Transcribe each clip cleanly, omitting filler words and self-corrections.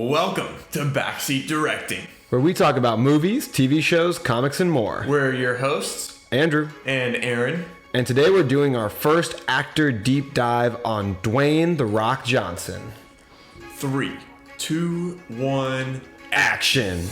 Welcome to Backseat Directing, where we talk about movies, TV shows, comics, and more. We're your hosts, Andrew and Arron. And today we're doing our first actor deep dive on Dwayne "The Rock" Johnson. 3, 2, 1, action!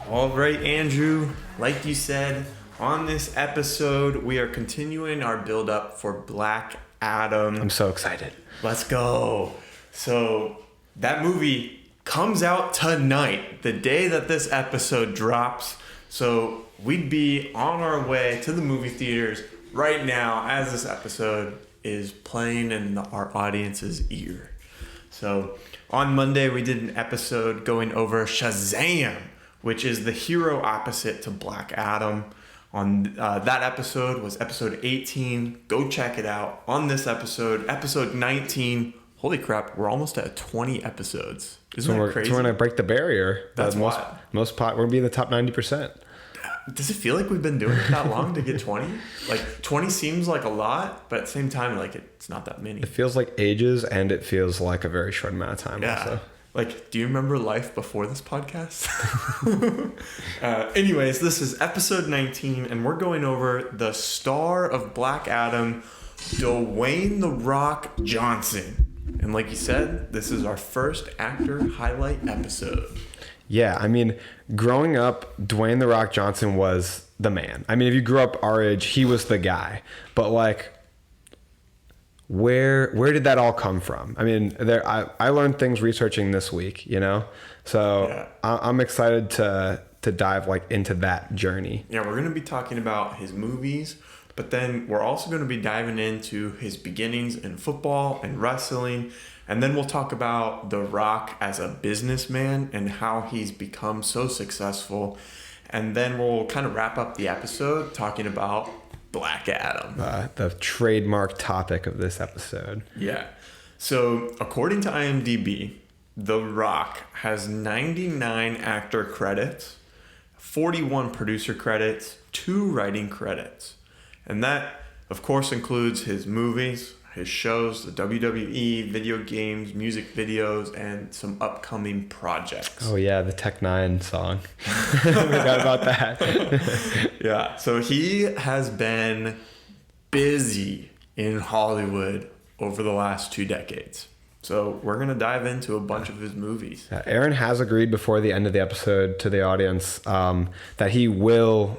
All right, Andrew, like you said, on this episode, we are continuing our build-up for Black Adam. I'm so excited. Let's go. So, that movie comes out tonight, the day that this episode drops. So, we'd be on our way to the movie theaters right now as this episode is playing in our audience's ear. So, on Monday, we did an episode going over Shazam, which is the hero opposite to Black Adam. On that episode was episode 18. Go check it out. On this episode, episode 19. Holy crap, we're almost at 20 episodes. Isn't that crazy? So we're going to break the barrier. That's we're going to be in the top 90%. Does it feel like we've been doing it that long to get 20? Like 20 seems like a lot, but at the same time, like it's not that many. It feels like ages, and it feels like a very short amount of time. Yeah. Also. Like, do you remember life before this podcast? Anyways, this is episode 19, and we're going over the star of Black Adam, Dwayne "The Rock" Johnson. And like you said, this is our first actor highlight episode. Yeah, I mean, growing up, Dwayne "The Rock" Johnson was the man. I mean, if you grew up our age, he was the guy. But like, where did that all come from? I mean, I learned things researching this week, you know? So yeah. I'm excited to dive like into that journey. Yeah, we're going to be talking about his movies, but then we're also going to be diving into his beginnings in football and wrestling. And then we'll talk about The Rock as a businessman and how he's become so successful. And then we'll kind of wrap up the episode talking about Black Adam. The trademark topic of this episode. Yeah. So, according to IMDb, The Rock has 99 actor credits, 41 producer credits, 2 writing credits. And that, of course, includes his movies, his shows, the WWE, video games, music videos, and some upcoming projects. Oh yeah, the Tech Nine song. I forgot about that. Yeah, so he has been busy in Hollywood over the last 2 decades. So we're going to dive into a bunch of his movies. Arron has agreed before the end of the episode to the audience that he will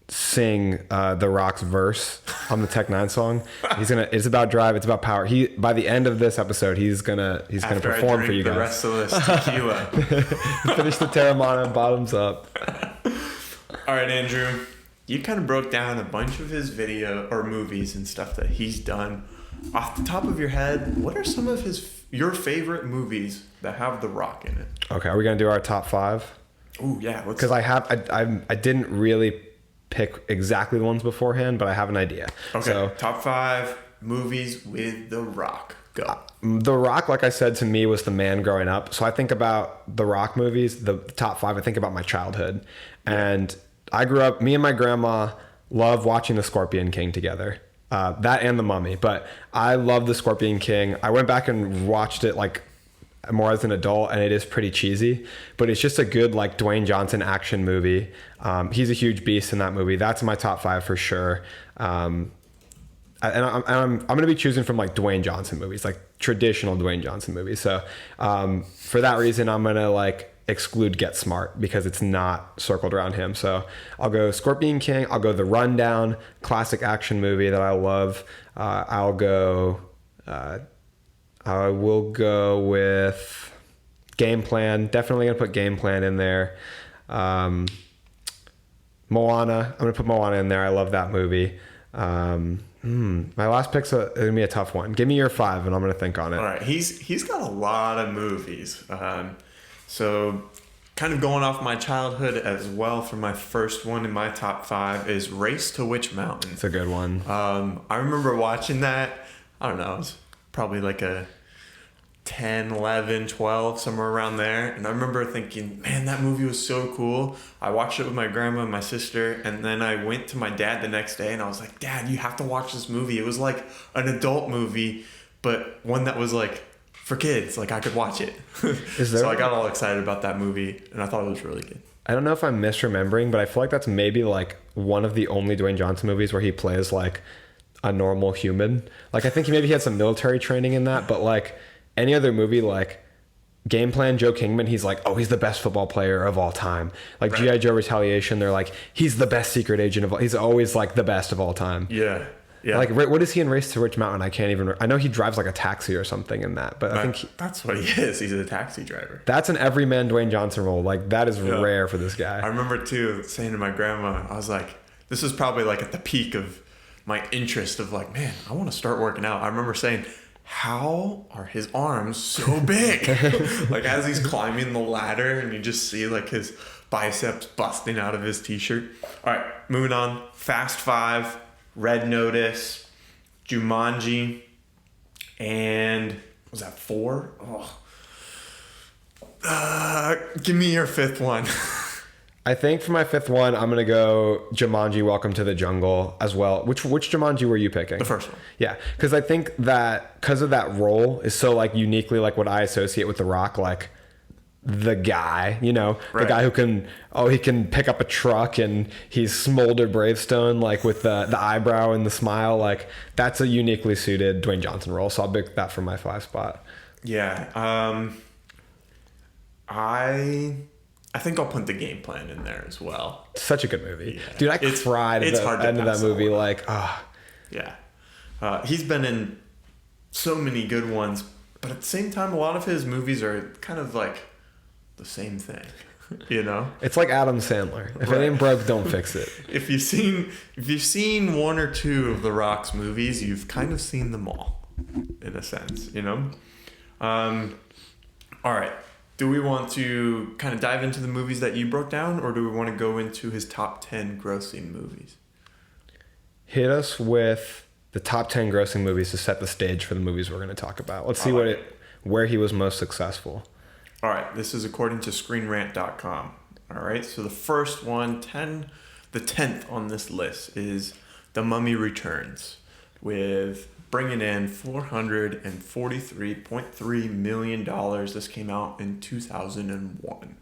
sing The Rock's verse on the Tech Nine song. It's about drive, it's about power. By the end of this episode, he's gonna perform for you guys. The rest of this tequila. Finish the Terramana bottoms up. All right, Andrew, you kind of broke down a bunch of his video or movies and stuff that he's done. Off the top of your head, what are some of your favorite movies that have The Rock in it? Okay, are we gonna do our top 5? Ooh, yeah. Because I didn't really pick exactly the ones beforehand, but I have an idea. Okay, so, top 5 movies with The Rock. Go. The Rock, like I said, to me was the man growing up. So I think about The Rock movies, the top 5, I think about my childhood. And I grew up, me and my grandma loved watching The Scorpion King together. That and The Mummy. But I love The Scorpion King. I went back and watched it like more as an adult, and it is pretty cheesy, but it's just a good like Dwayne Johnson action movie. He's a huge beast in that movie. That's my top 5 for sure. And I'm going to be choosing from like Dwayne Johnson movies, like traditional Dwayne Johnson movies. So for that reason, I'm going to like exclude Get Smart because it's not circled around him. So I'll go Scorpion King. I'll go The Rundown, classic action movie that I love. I will go with Game Plan. Definitely going to put Game Plan in there. Moana. I'm going to put Moana in there. I love that movie. My last pick's going to be a tough one. Give me your 5 and I'm going to think on it. All right. He's got a lot of movies. So kind of going off my childhood as well, for my first one in my top 5 is Race to Witch Mountain. It's a good one. I remember watching that. I don't know. I was probably like a 10, 11, 12, somewhere around there. And I remember thinking, man, that movie was so cool. I watched it with my grandma and my sister. And then I went to my dad the next day and I was like, Dad, you have to watch this movie. It was like an adult movie, but one that was like for kids. Like I could watch it. So I got all excited about that movie and I thought it was really good. I don't know if I'm misremembering, but I feel like that's maybe like one of the only Dwayne Johnson movies where he plays like a normal human. Like I think he had some military training in that, but like any other movie, like Game Plan, Joe Kingman, he's like, oh, he's the best football player of all time. Like G.I. Joe Retaliation, they're like, he's the best secret agent of all. He's always like the best of all time. Yeah. Yeah. Like, what is he in Race to Rich Mountain? I can't even. I know he drives like a taxi or something in that, but I think that's what he is. He's a taxi driver. That's an everyman Dwayne Johnson role. Like that is rare for this guy. I remember too saying to my grandma, I was like, this is probably like at the peak of my interest of like, man, I want to start working out. I remember saying, how are his arms so big? Like as he's climbing the ladder and you just see like his biceps busting out of his t-shirt. All right, moving on. Fast Five, Red Notice, Jumanji, and was that 4? Give me your 5th one. I think for my 5th one, I'm gonna go Jumanji: Welcome to the Jungle as well. Which Jumanji were you picking? The first one. Yeah, because I think that because of that role is so like uniquely like what I associate with The Rock, like the guy, you know, the guy who can he can pick up a truck and he's smoldered Bravestone like with the eyebrow and the smile. Like that's a uniquely suited Dwayne Johnson role. So I'll pick that for my 5 spot. Yeah, I think I'll put The Game Plan in there as well. Such a good movie. Yeah. Dude, I cried at the end of that movie. Like, Yeah. He's been in so many good ones, but at the same time, a lot of his movies are kind of like the same thing, you know? It's like Adam Sandler. If it ain't broke, don't fix it. If you've seen 1 or 2 of The Rock's movies, you've kind of seen them all, in a sense, you know? All right. Do we want to kind of dive into the movies that you broke down, or do we want to go into his top 10 grossing movies? Hit us with the top 10 grossing movies to set the stage for the movies we're going to talk about. Let's see where he was most successful. All right, this is according to ScreenRant.com. All right, so the first one, the 10th on this list is The Mummy Returns, with bringing in $443.3 million. This came out in 2001.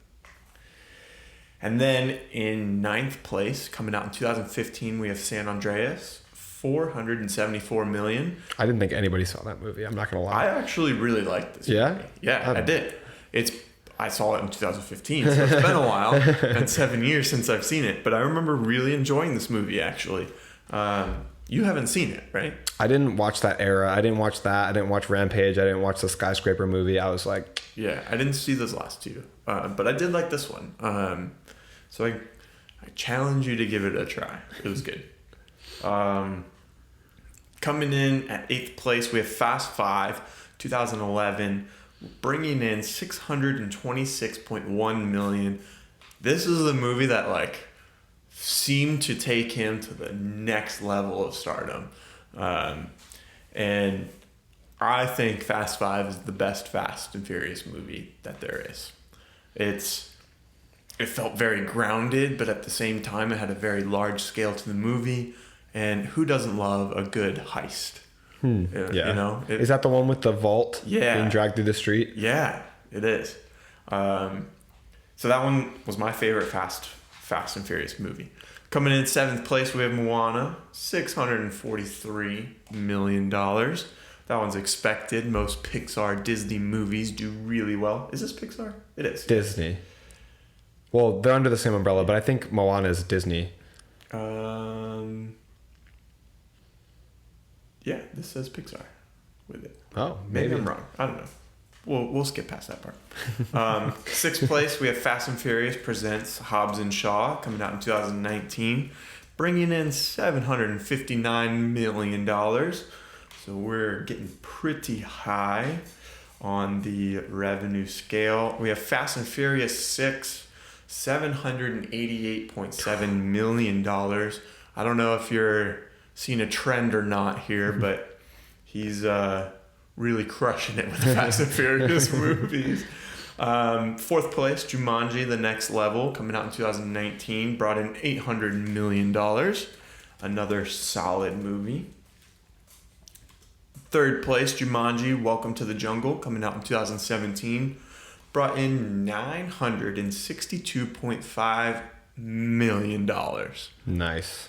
And then in 9th place, coming out in 2015, we have San Andreas, $474 million. I didn't think anybody saw that movie. I'm not going to lie. I actually really liked this movie. Yeah, I did. I saw it in 2015, so it's been a while. Been 7 years since I've seen it. But I remember really enjoying this movie, actually. You haven't seen it, right? I didn't watch that era. I didn't watch that. I didn't watch Rampage. I didn't watch the Skyscraper movie. I was like... Yeah, I didn't see those last 2. But I did like this one. So I challenge you to give it a try. It was good. Coming in at 8th place, we have Fast 5, 2011, bringing in $626.1 million. This is a movie that like seemed to take him to the next level of stardom. And I think Fast 5 is the best Fast and Furious movie that there is. It felt very grounded, but at the same time, it had a very large scale to the movie. And who doesn't love a good heist? Yeah. You know? Is that the one with the vault being dragged through the street? Yeah, it is. So that one was my favorite Fast and Furious movie. Coming in 7th place, we have Moana, $643 million. That one's expected. Most Pixar Disney movies do really well. Is this Pixar? It is. Disney. Well, they're under the same umbrella, but I think Moana is Disney. Yeah, this says Pixar with it. Oh, maybe I'm wrong. I don't know. We'll skip past that part. 6th place, we have Fast and Furious presents Hobbs and Shaw, coming out in 2019, bringing in $759 million. So we're getting pretty high on the revenue scale. We have Fast and Furious 6, $788.7 million. I don't know if you're seeing a trend or not here, but he's really crushing it with the Fast and Furious movies. Fourth place, Jumanji: The Next Level, coming out in 2019, brought in $800 million. Another solid movie. Third place, Jumanji: Welcome to the Jungle, coming out in 2017, brought in $962.5 million. Nice.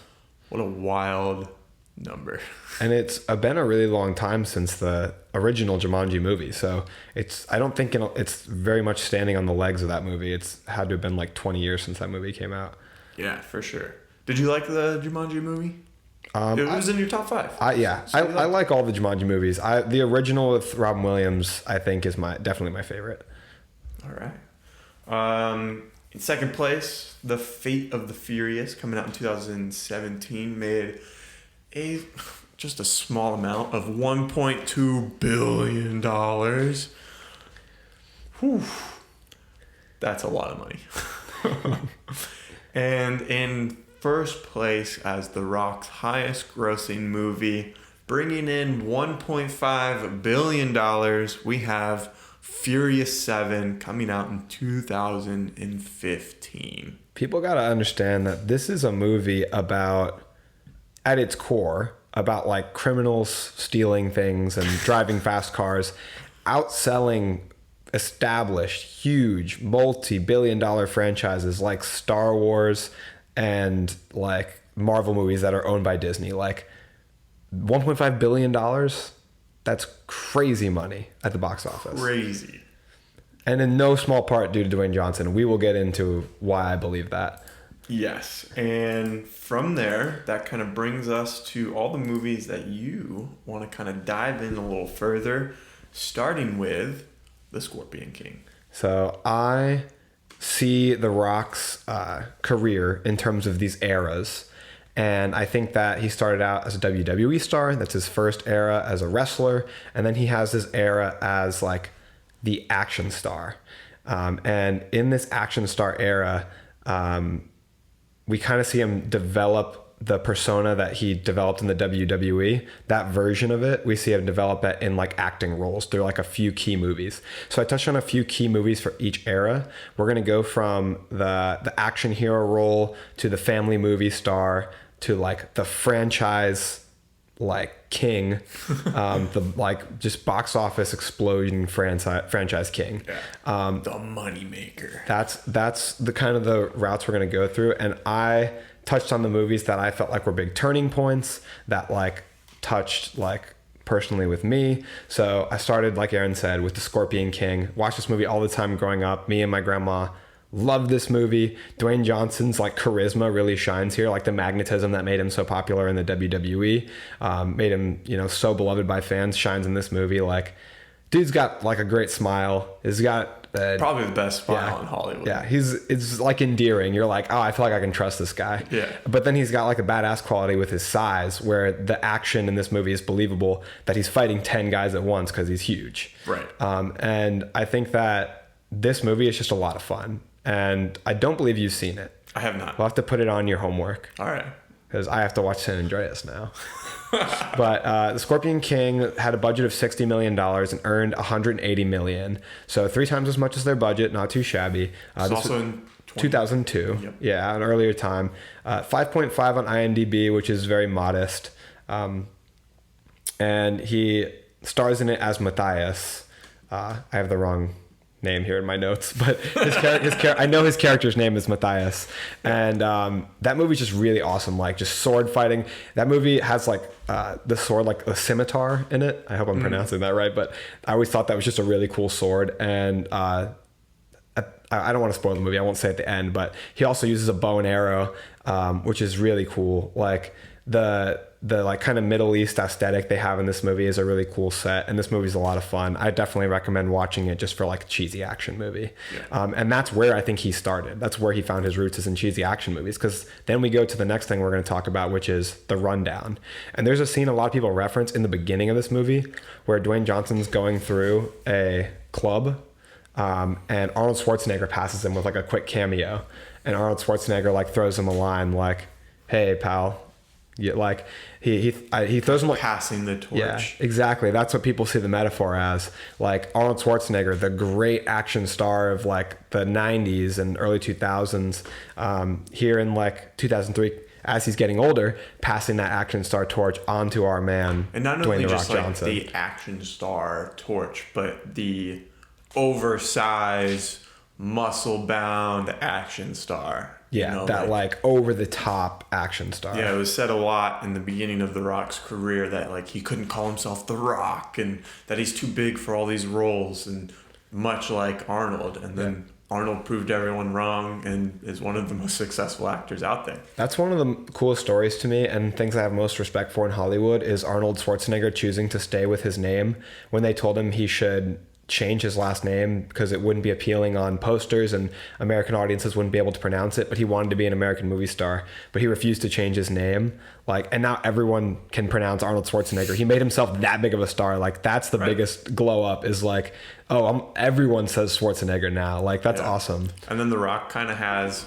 What a wild number. And it's been a really long time since the original Jumanji movie, so I don't think it's very much standing on the legs of that movie. It's had to have been like 20 years since that movie came out. Yeah, for sure. Did you like the Jumanji movie? It was in your top 5. I like all the Jumanji movies. The original with Robin Williams, I think, is definitely my favorite. All right. In second place, The Fate of the Furious, coming out in 2017, made just a small amount of $1.2 billion. Whew. That's a lot of money. And in first place as The Rock's highest grossing movie, bringing in $1.5 billion, we have Furious 7, coming out in 2015. People got to understand that this is a movie about, at its core, about like criminals stealing things and driving fast cars, outselling established, huge, multi-billion-dollar franchises like Star Wars and like Marvel movies that are owned by Disney. Like $1.5 billion, that's crazy money at the box office. Crazy. And in no small part due to Dwayne Johnson. We will get into why I believe that. Yes. And from there, that kind of brings us to all the movies that you want to kind of dive in a little further, starting with The Scorpion King. So I see The Rock's career in terms of these eras. And I think that he started out as a WWE star. That's his first era as a wrestler. And then he has this era as like the action star. And in this action star era, we kind of see him develop the persona that he developed in the WWE. That version of it, we see him develop it in like acting roles through like a few key movies. So I touched on a few key movies for each era. We're going to go from the action hero role to the family movie star to like the franchise like king, the like just box office explosion franchise king. Yeah. The money maker. That's the kind of the routes we're going to go through. And I touched on the movies that I felt like were big turning points that like touched like personally with me. So I started, like Aaron said, with The Scorpion King. Watched this movie all the time growing up. Me and my grandma loved this movie. Dwayne Johnson's like charisma really shines here, like the magnetism that made him so popular in the WWE, made him, so beloved by fans, shines in this movie. Like, dude's got like a great smile. He's got probably the best smile in Hollywood. Yeah, it's like endearing. You're like, oh, I feel like I can trust this guy. Yeah. But then he's got like a badass quality with his size, where the action in this movie is believable that he's fighting 10 guys at once because he's huge. Right. And I think that this movie is just a lot of fun. And I don't believe you've seen it. I have not. We'll have to put it on your homework. All right. Because I have to watch San Andreas now. But The Scorpion King had a budget of $60 million and earned $180 million. So 3 times as much as their budget, not too shabby. It's also in 2002. Yep. Yeah, an earlier time. 5.5 on IMDb, which is very modest. And he stars in it as Matthias. I have the wrong name here in my notes, but I know his character's name is Matthias, and that movie's just really awesome. Like just sword fighting. That movie has like the sword, like a scimitar in it. I hope I'm pronouncing that right, but I always thought that was just a really cool sword. And I don't want to spoil the movie. I won't say at the end, but he also uses a bow and arrow, which is really cool. Like the like kind of Middle East aesthetic they have in this movie is a really cool set, and this movie's a lot of fun. I definitely recommend watching it just for like a cheesy action movie. Yeah. And that's where I think he started. That's where he found his roots, is in cheesy action movies, because then we go to the next thing we're going to talk about, which is The Rundown. And there's a scene a lot of people reference in the beginning of this movie where Dwayne Johnson's going through a club, and Arnold Schwarzenegger passes him with like a quick cameo, and Arnold Schwarzenegger like throws him a line like, "Hey pal, Yeah, like he throws him like passing the torch. Yeah, exactly. That's what people see the metaphor as. Like Arnold Schwarzenegger, the great action star of like the 90s and early 2000s, here in like 2003, as he's getting older, passing that action star torch onto our man, and not Dwayne only "The Rock" just like Johnson. the action star torch, but the oversized, muscle-bound action star. Yeah, you know, that like over the top action star. Yeah, it was said a lot in the beginning of The Rock's career that like he couldn't call himself The Rock and that he's too big for all these roles, and much like Arnold. And then Arnold proved everyone wrong and is one of the most successful actors out there. That's one of the coolest stories to me, and things I have most respect for in Hollywood is Arnold Schwarzenegger choosing to stay with his name when they told him he should change his last name because it wouldn't be appealing on posters and American audiences wouldn't be able to pronounce it, but he wanted to be an American movie star, but he refused to change his name. Like, and now everyone can pronounce Arnold Schwarzenegger. He made himself that big of a star. Like, that's the biggest glow up is like, everyone says Schwarzenegger now. Like, that's awesome. And then The Rock kind of has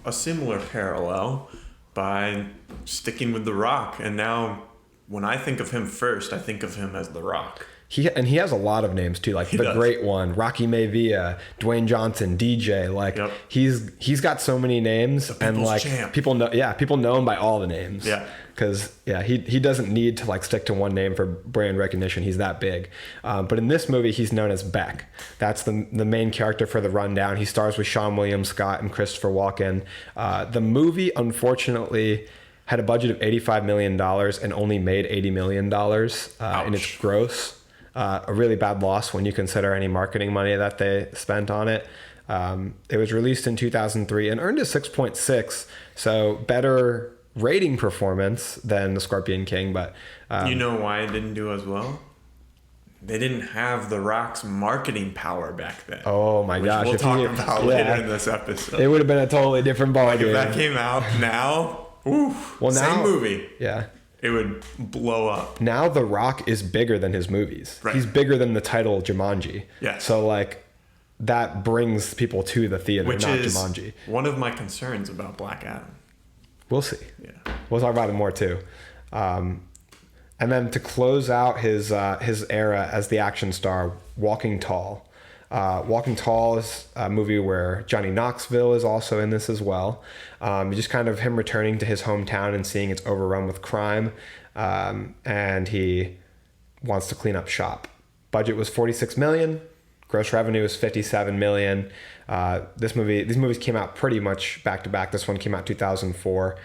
a similar parallel by sticking with The Rock. And now when I think of him first, I think of him as The Rock. He has a lot of names too, like the Great One, Rocky Maivia, Dwayne Johnson, DJ. Like he's got so many names, and like champ. people know him by all the names. Yeah, because he doesn't need to like stick to one name for brand recognition. He's that big. But in this movie, he's known as Beck. That's the main character for The Rundown. He stars with Seann William Scott and Christopher Walken. The movie, unfortunately, had a budget of $85 million and only made $80 million in its gross. A really bad loss when you consider any marketing money that they spent on it. It was released in 2003 and earned a 6.6, so better rating performance than The Scorpion King. But you know why it didn't do as well? They didn't have The Rock's marketing power back then. Oh my gosh! We'll talk about later in this episode. It would have been a totally different ballgame. Like if that came out now, same movie. Yeah. It would blow up. Now The Rock is bigger than his movies. Right. He's bigger than the title Jumanji. Yeah. So like that brings people to the theater, which not is Jumanji. One of my concerns about Black Adam. We'll see. Yeah. We'll talk about it more too. And then to close out his era as the action star, Walking Tall. Walking Tall is a movie where Johnny Knoxville is also in this as well. Just kind of him returning to his hometown and seeing it's overrun with crime, and he wants to clean up shop. Budget was $46 million. Gross revenue was $57 million. These movies came out pretty much back to back. This one came out 2004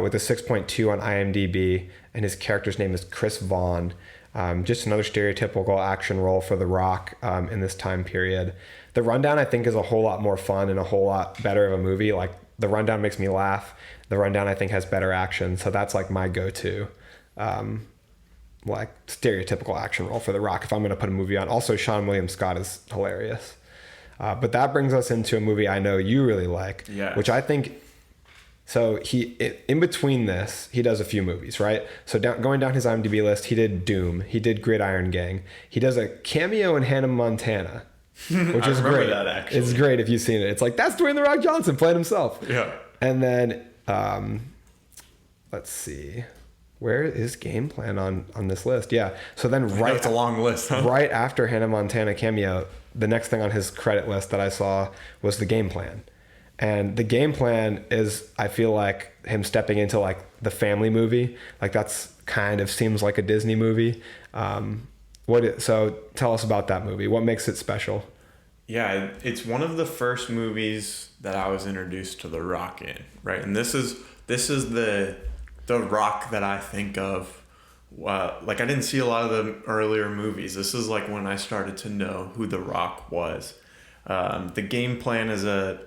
with a 6.2 on IMDb, and his character's name is Chris Vaughn. Just another stereotypical action role for The Rock in this time period. The Rundown, I think, is a whole lot more fun and a whole lot better of a movie. Like, The Rundown makes me laugh. The Rundown, I think, has better action. So that's like my go-to, like stereotypical action role for The Rock if I'm going to put a movie on. Also, Seann William Scott is hilarious. But that brings us into a movie I know you really like, which I think... So in between this, he does a few movies, right? So going down his IMDb list, he did Doom, he did Gridiron Gang, he does a cameo in Hannah Montana, which is great. That, actually. It's great if you've seen it. It's like, that's Dwayne "The Rock" Johnson playing himself. Yeah. And then let's see, where is Game Plan on this list? Yeah. So then it's a long list, huh? Right after Hannah Montana cameo, the next thing on his credit list that I saw was The Game Plan. And The Game Plan is, I feel like, him stepping into like the family movie. Like that's kind of seems like a Disney movie. So tell us about that movie. What makes it special? Yeah, it's one of the first movies that I was introduced to The Rock in, right? And this is the Rock that I think of. Like I didn't see a lot of the earlier movies. This is like when I started to know who The Rock was. The Game Plan is a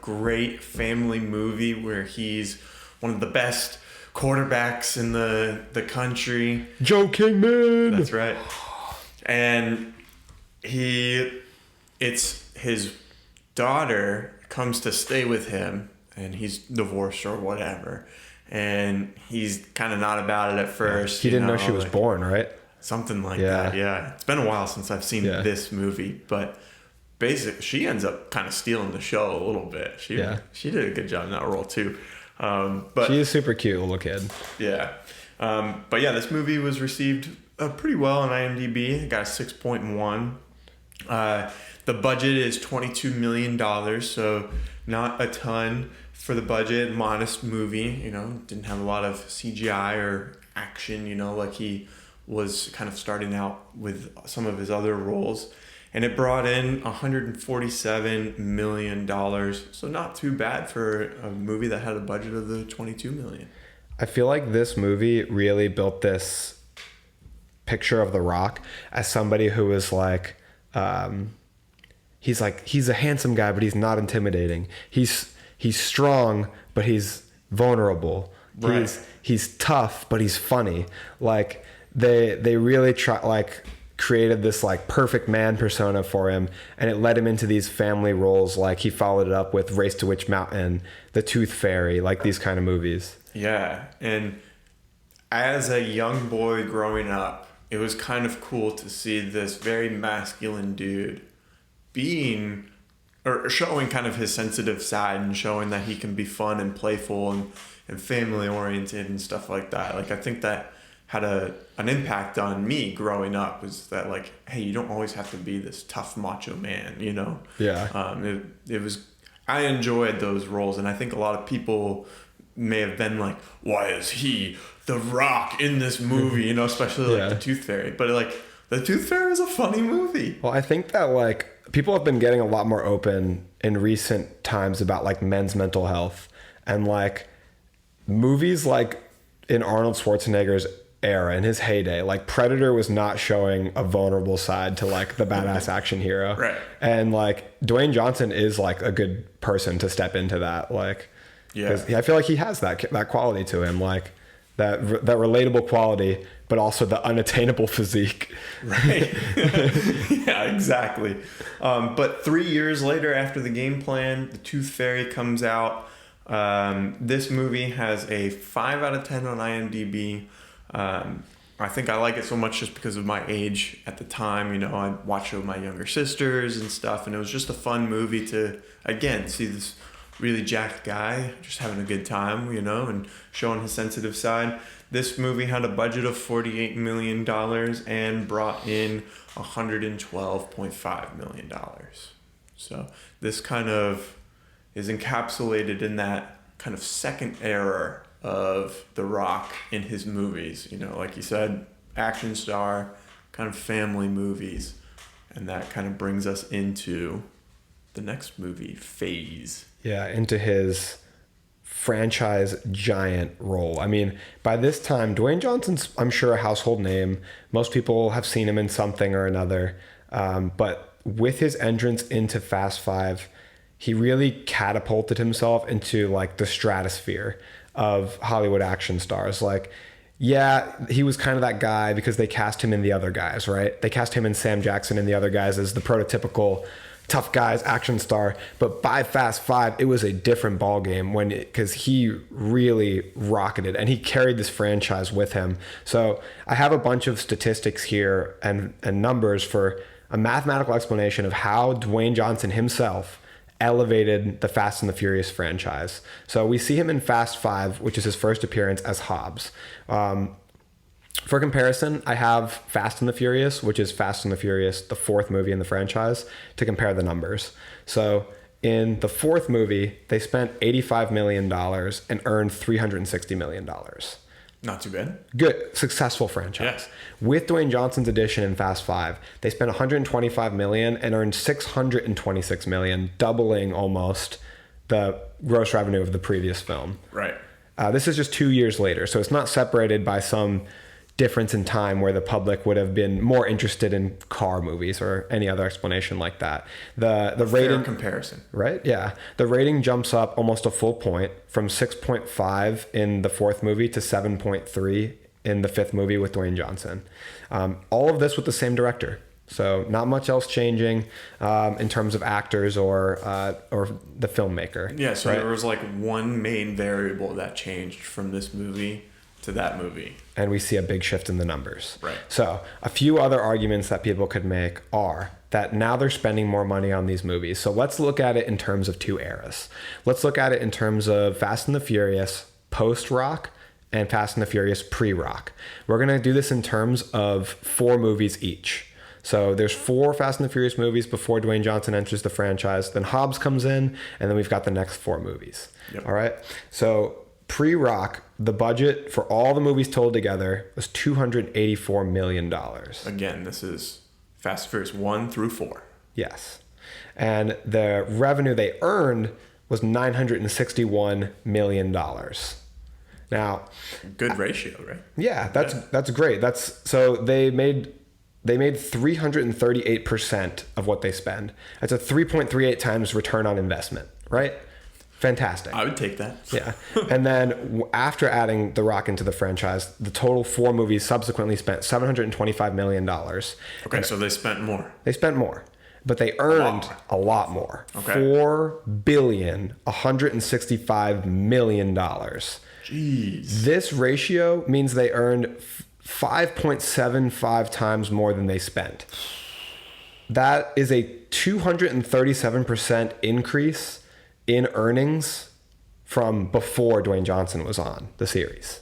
great family movie where he's one of the best quarterbacks in the country. Joe Kingman. That's right. And it's his daughter comes to stay with him, and he's divorced or whatever. And he's kind of not about it at first. He didn't know she was born, right? Something like that, yeah. It's been a while since I've seen this movie, but basically she ends up kind of stealing the show a little bit. She did a good job in that role too. But she is super cute little kid. yeah. But yeah, this movie was received pretty well on IMDb. It got a 6.1. The budget is $22 million, so not a ton for the budget. Modest movie, didn't have a lot of CGI or action, like he was kind of starting out with some of his other roles. And it brought in $147 million, so not too bad for a movie that had a budget of the $22 million. I feel like this movie really built this picture of The Rock as somebody who is like, he's a handsome guy, but he's not intimidating. He's strong, but he's vulnerable. Right. He's tough, but he's funny. Like they really created this like perfect man persona for him, and it led him into these family roles. Like he followed it up with Race to Witch Mountain, The Tooth Fairy, like these kind of movies. Yeah, and as a young boy growing up, it was kind of cool to see this very masculine dude being or showing kind of his sensitive side and showing that he can be fun and playful and family oriented and stuff like that. Like I think that had an impact on me growing up, was that like, hey, you don't always have to be this tough macho man, Yeah. It was, I enjoyed those roles, and I think a lot of people may have been like, why is he The Rock in this movie, especially like The Tooth Fairy. But like The Tooth Fairy is a funny movie. Well, I think that like people have been getting a lot more open in recent times about like men's mental health, and like movies like in Arnold Schwarzenegger's era, in his heyday, like Predator was not showing a vulnerable side to like the badass action hero. Right. And like Dwayne Johnson is like a good person to step into that. Like, Yeah. I feel like he has that quality to him, like that relatable quality, but also the unattainable physique. Right. Yeah, exactly. But 3 years later, after the game plan, The Tooth Fairy comes out. This movie has a 5 out of 10 on IMDb. I think I like it so much just because of my age at the time. I watched it with my younger sisters and stuff, and it was just a fun movie to, again, see this really jacked guy just having a good time, and showing his sensitive side. This movie had a budget of $48 million and brought in $112.5 million. So this kind of is encapsulated in that kind of second era of The Rock in his movies. Like you said, action star, kind of family movies. And that kind of brings us into the next movie phase. Yeah, into his franchise giant role. I mean, by this time, Dwayne Johnson's, I'm sure, a household name. Most people have seen him in something or another. But with his entrance into Fast Five, he really catapulted himself into like the stratosphere of Hollywood action stars. Like, yeah, he was kind of that guy because they cast him in The Other Guys, right? They cast him and Sam Jackson in The Other Guys as the prototypical tough guys action star. But by Fast Five, it was a different ballgame because he really rocketed and he carried this franchise with him. So I have a bunch of statistics here and numbers for a mathematical explanation of how Dwayne Johnson himself elevated the Fast and the Furious franchise. So we see him in Fast 5, which is his first appearance as Hobbs. For comparison, I have Fast and the Furious, which is Fast and the Furious, the fourth movie in the franchise, to compare the numbers. So in the fourth movie, they spent $85 million and earned $360 million. Not too bad. Good, successful franchise. Yeah. With Dwayne Johnson's addition in Fast 5, they spent $125 million and earned $626 million, doubling almost the gross revenue of the previous film. Right. This is just 2 years later, so it's not separated by some difference in time where the public would have been more interested in car movies or any other explanation like that. The rating comparison, right? Yeah, the rating jumps up almost a full point from 6.5 in the fourth movie to 7.3 in the fifth movie with Dwayne Johnson. All of this with the same director. So not much else changing in terms of actors or the filmmaker. Yeah, so right? there was like one main variable that changed from this movie to that movie. And we see a big shift in the numbers. Right. So a few other arguments that people could make are that now they're spending more money on these movies. So let's look at it in terms of two eras. Let's look at it in terms of Fast and the Furious post-Rock and Fast and the Furious pre-Rock. We're going to do this in terms of 4 movies each. So there's 4 Fast and the Furious movies before Dwayne Johnson enters the franchise. Then Hobbs comes in, and then we've got the next 4 movies. Yep. All right. So pre-Rock, the budget for all the movies told together was $284 million. Again, this is Fast and Furious 1 through 4. Yes. And the revenue they earned was $961 million. Now, good ratio, right? Yeah, that's great. So they made 338% of what they spend. That's a 3.38 times return on investment, right? Fantastic. I would take that. Yeah. And then after adding The Rock into the franchise, the total 4 movies subsequently spent $725 million. Okay, so they spent more. They spent more, but they earned a lot more. Okay. $4,165 million. Jeez. This ratio means they earned 5.75 times more than they spent. That is a 237% increase in earnings from before Dwayne Johnson was on the series.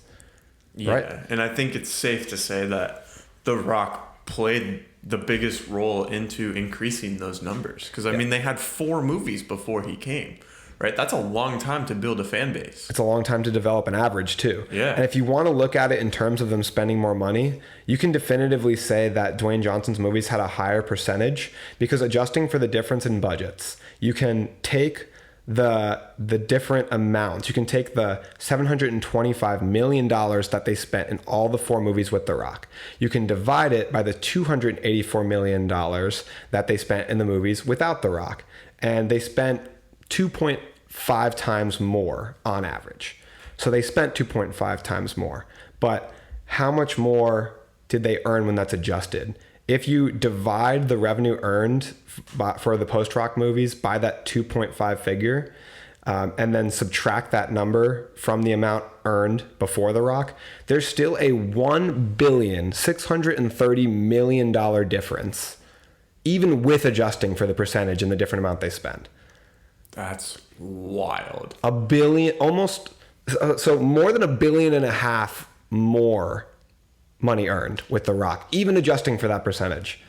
Yeah, right? And I think it's safe to say that The Rock played the biggest role into increasing those numbers. Because, I mean, they had 4 movies before he came, right? That's a long time to build a fan base. It's a long time to develop an average, too. Yeah. And if you want to look at it in terms of them spending more money, you can definitively say that Dwayne Johnson's movies had a higher percentage because adjusting for the difference in budgets, you can take the different amounts. You can take the $725 million that they spent in all the 4 movies with The Rock. You can divide it by the $284 million that they spent in the movies without The Rock. And they spent 2.5 times more on average. So they spent 2.5 times more. But how much more did they earn when that's adjusted? If you divide the revenue earned for the post-Rock movies by that 2.5 figure, and then subtract that number from the amount earned before The Rock, there's still a $1,630 million difference, even with adjusting for the percentage and the different amount they spend. That's wild. $1 billion, almost, so more than $1.5 billion more money earned with The Rock, even adjusting for that percentage.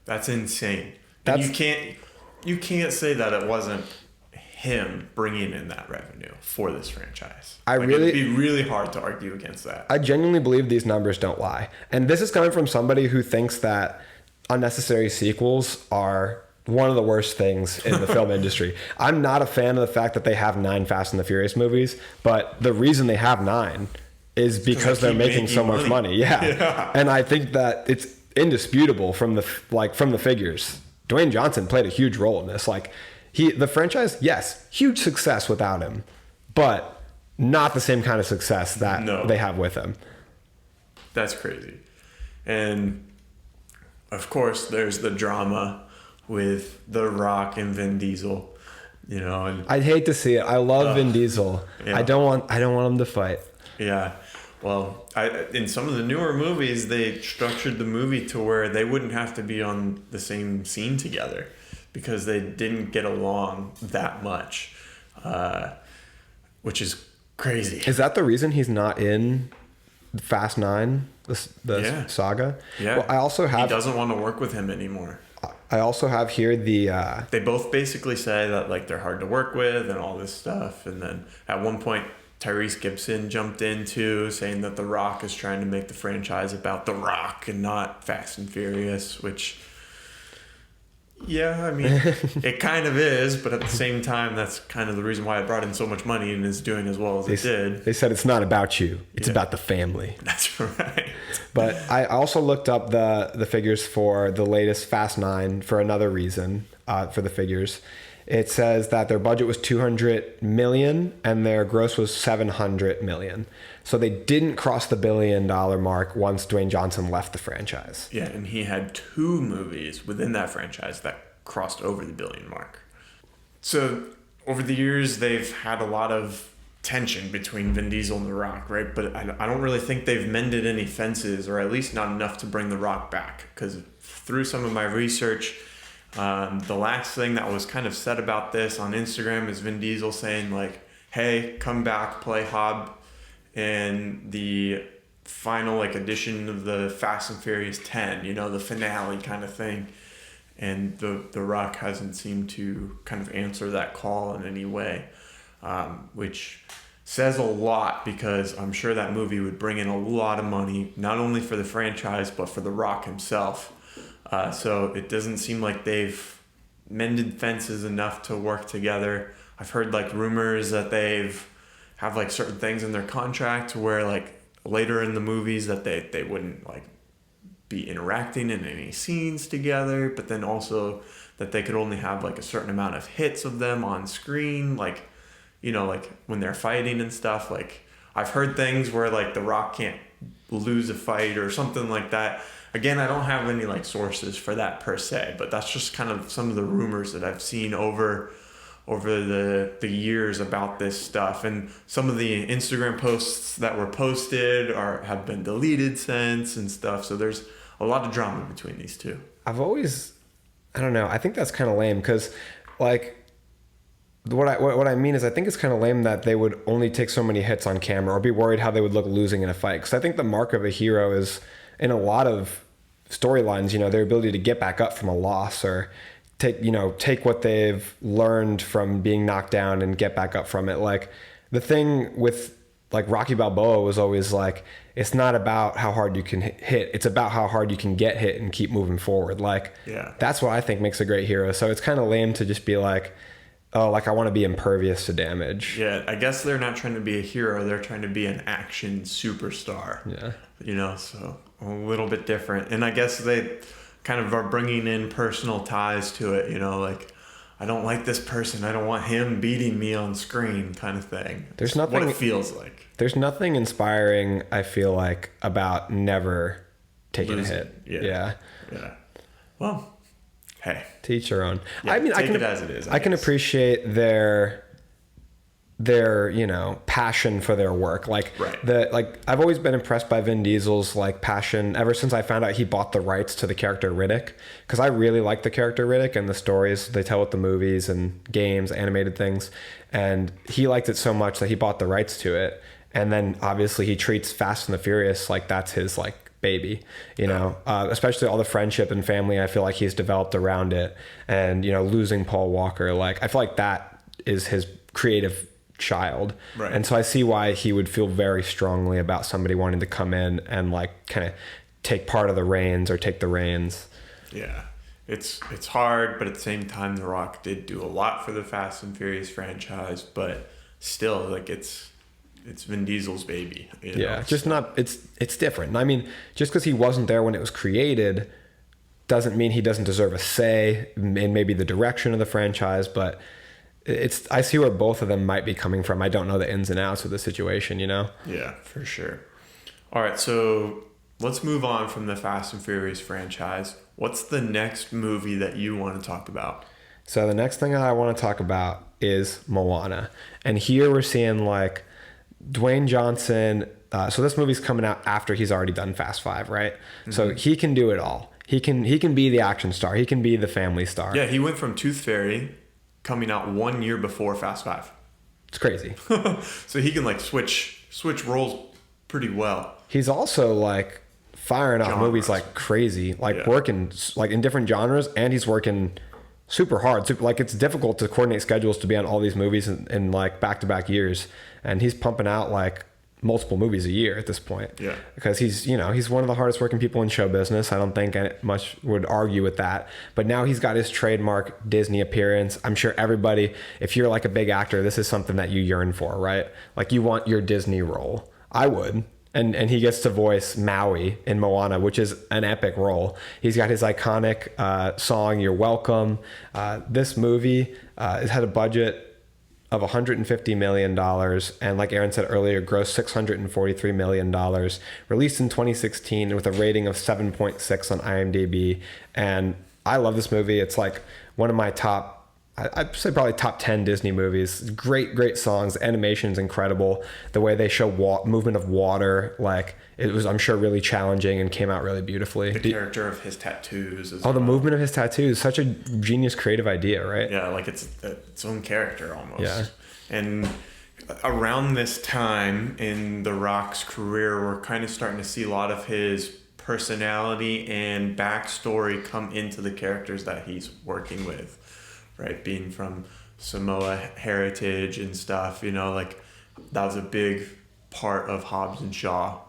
That's insane. And you can't say that it wasn't him bringing in that revenue for this franchise. It'd be really hard to argue against that. I genuinely believe these numbers don't lie. And this is coming from somebody who thinks that unnecessary sequels are one of the worst things in the film industry. I'm not a fan of the fact that they have 9 Fast and the Furious movies, but the reason they have 9 is because they're making so much money. Yeah. And I think that it's indisputable from the figures. Dwayne Johnson played a huge role in this. The franchise, yes, huge success without him, but not the same kind of success that they have with him. That's crazy. And of course, there's the drama with The Rock and Vin Diesel. And I'd hate to see it. I love Vin Diesel. Yeah. I don't want him to fight. Yeah. Well, in some of the newer movies, they structured the movie to where they wouldn't have to be on the same scene together because they didn't get along that much, which is crazy. Is that the reason he's not in Fast 9, the saga? Yeah. Well, he doesn't want to work with him anymore. I also have here the... They both basically say that they're hard to work with and all this stuff. And then at one point, Tyrese Gibson jumped in too, saying that The Rock is trying to make the franchise about The Rock and not Fast and Furious, which, yeah, I mean, it kind of is, but at the same time, that's kind of the reason why it brought in so much money and is doing as well as it did. They said it's not about you, it's about the family. That's right. But I also looked up the figures for the latest Fast 9 for another reason, for the figures. It says that their budget was $200 million and their gross was $700 million. So they didn't cross the $1 billion mark once Dwayne Johnson left the franchise. Yeah, and he had 2 movies within that franchise that crossed over the $1 billion mark. So over the years, they've had a lot of tension between Vin Diesel and The Rock, right? But I don't really think they've mended any fences, or at least not enough to bring The Rock back. Because through some of my research, the last thing that was kind of said about this on Instagram is Vin Diesel saying like, hey, come back, play Hobbs in the final like edition of the Fast and Furious 10, the finale kind of thing. And the Rock hasn't seemed to kind of answer that call in any way, which says a lot, because I'm sure that movie would bring in a lot of money, not only for the franchise, but for The Rock himself. So it doesn't seem like they've mended fences enough to work together. I've heard like rumors that have like certain things in their contract where like later in the movies that they wouldn't like be interacting in any scenes together, but then also that they could only have like a certain amount of hits of them on screen, like like when they're fighting and stuff. Like I've heard things where like The Rock can't lose a fight or something like that. Again, I don't have any like sources for that per se, but that's just kind of some of the rumors that I've seen over the years about this stuff. And some of the Instagram posts that were posted have been deleted since and stuff. So there's a lot of drama between these two. I don't know. I think that's kind of lame, because like what I mean is I think it's kind of lame that they would only take so many hits on camera or be worried how they would look losing in a fight. Because I think the mark of a hero is, in a lot of storylines, their ability to get back up from a loss, or take what they've learned from being knocked down and get back up from it. Like the thing with like Rocky Balboa was always like, it's not about how hard you can hit, it's about how hard you can get hit and keep moving forward. Like, that's what I think makes a great hero. So it's kind of lame to just be like, oh, like I want to be impervious to damage. Yeah, I guess they're not trying to be a hero, they're trying to be an action superstar. Yeah. So a little bit different. And I guess they kind of are bringing in personal ties to it, like, I don't like this person, I don't want him beating me on screen kind of thing. There's nothing, what it feels like. There's nothing inspiring, I feel like, about never taking a hit. Yeah. Well, hey, to each their own. Yeah, I mean, take it as it is. I can appreciate their passion for their work. Like I've always been impressed by Vin Diesel's like passion ever since I found out he bought the rights to the character Riddick, because I really like the character Riddick and the stories they tell with the movies and games, animated things, and he liked it so much that he bought the rights to it. And then obviously he treats Fast and the Furious like that's his like baby, especially all the friendship and family I feel like he's developed around it. And losing Paul Walker, like I feel like that is his creative child. Right. And so I see why he would feel very strongly about somebody wanting to come in and like kind of take part of the reins or take the reins. Yeah, it's hard, but at the same time, The Rock did do a lot for the Fast and Furious franchise, but still, like it's Vin Diesel's baby. Yeah, just not. It's different. I mean, just because he wasn't there when it was created doesn't mean he doesn't deserve a say in maybe the direction of the franchise, but I see where both of them might be coming from. I don't know the ins and outs of the situation, Yeah, for sure. All right, so let's move on from the Fast and Furious franchise. What's the next movie that you want to talk about? So the next thing I want to talk about is Moana. And here we're seeing like Dwayne Johnson. So this movie's coming out after he's already done Fast 5, right? Mm-hmm. So he can do it all. He can be the action star. He can be the family star. Yeah, he went from Tooth Fairy coming out 1 year before Fast 5. It's crazy. So he can like switch roles pretty well. He's also like firing off movies like crazy, like working like in different genres, and he's working super hard. Like it's difficult to coordinate schedules to be on all these movies in like back-to-back years, and he's pumping out like multiple movies a year at this point. Yeah. Because he's one of the hardest working people in show business. I don't think much would argue with that. But now he's got his trademark Disney appearance. I'm sure everybody, if you're like a big actor, this is something that you yearn for, right? Like you want your Disney role. I would. And he gets to voice Maui in Moana, which is an epic role. He's got his iconic song, You're Welcome. This movie it had a budget of $150 million, and like Aaron said earlier, grossed $643 million, released in 2016 with a rating of 7.6 on IMDb. And I love this movie. It's like one of my top I'd say probably top 10 Disney movies. Great songs. Animation's incredible. The way they show movement of water, like it was, I'm sure, really challenging and came out really beautifully. The character of his tattoos. The movement of his tattoos, such a genius creative idea, right? Yeah, like it's its own character almost. Yeah. And around this time in The Rock's career, we're kind of starting to see a lot of his personality and backstory come into the characters that he's working with, right? Being from Samoa heritage and stuff, like that was a big part of Hobbs and Shaw,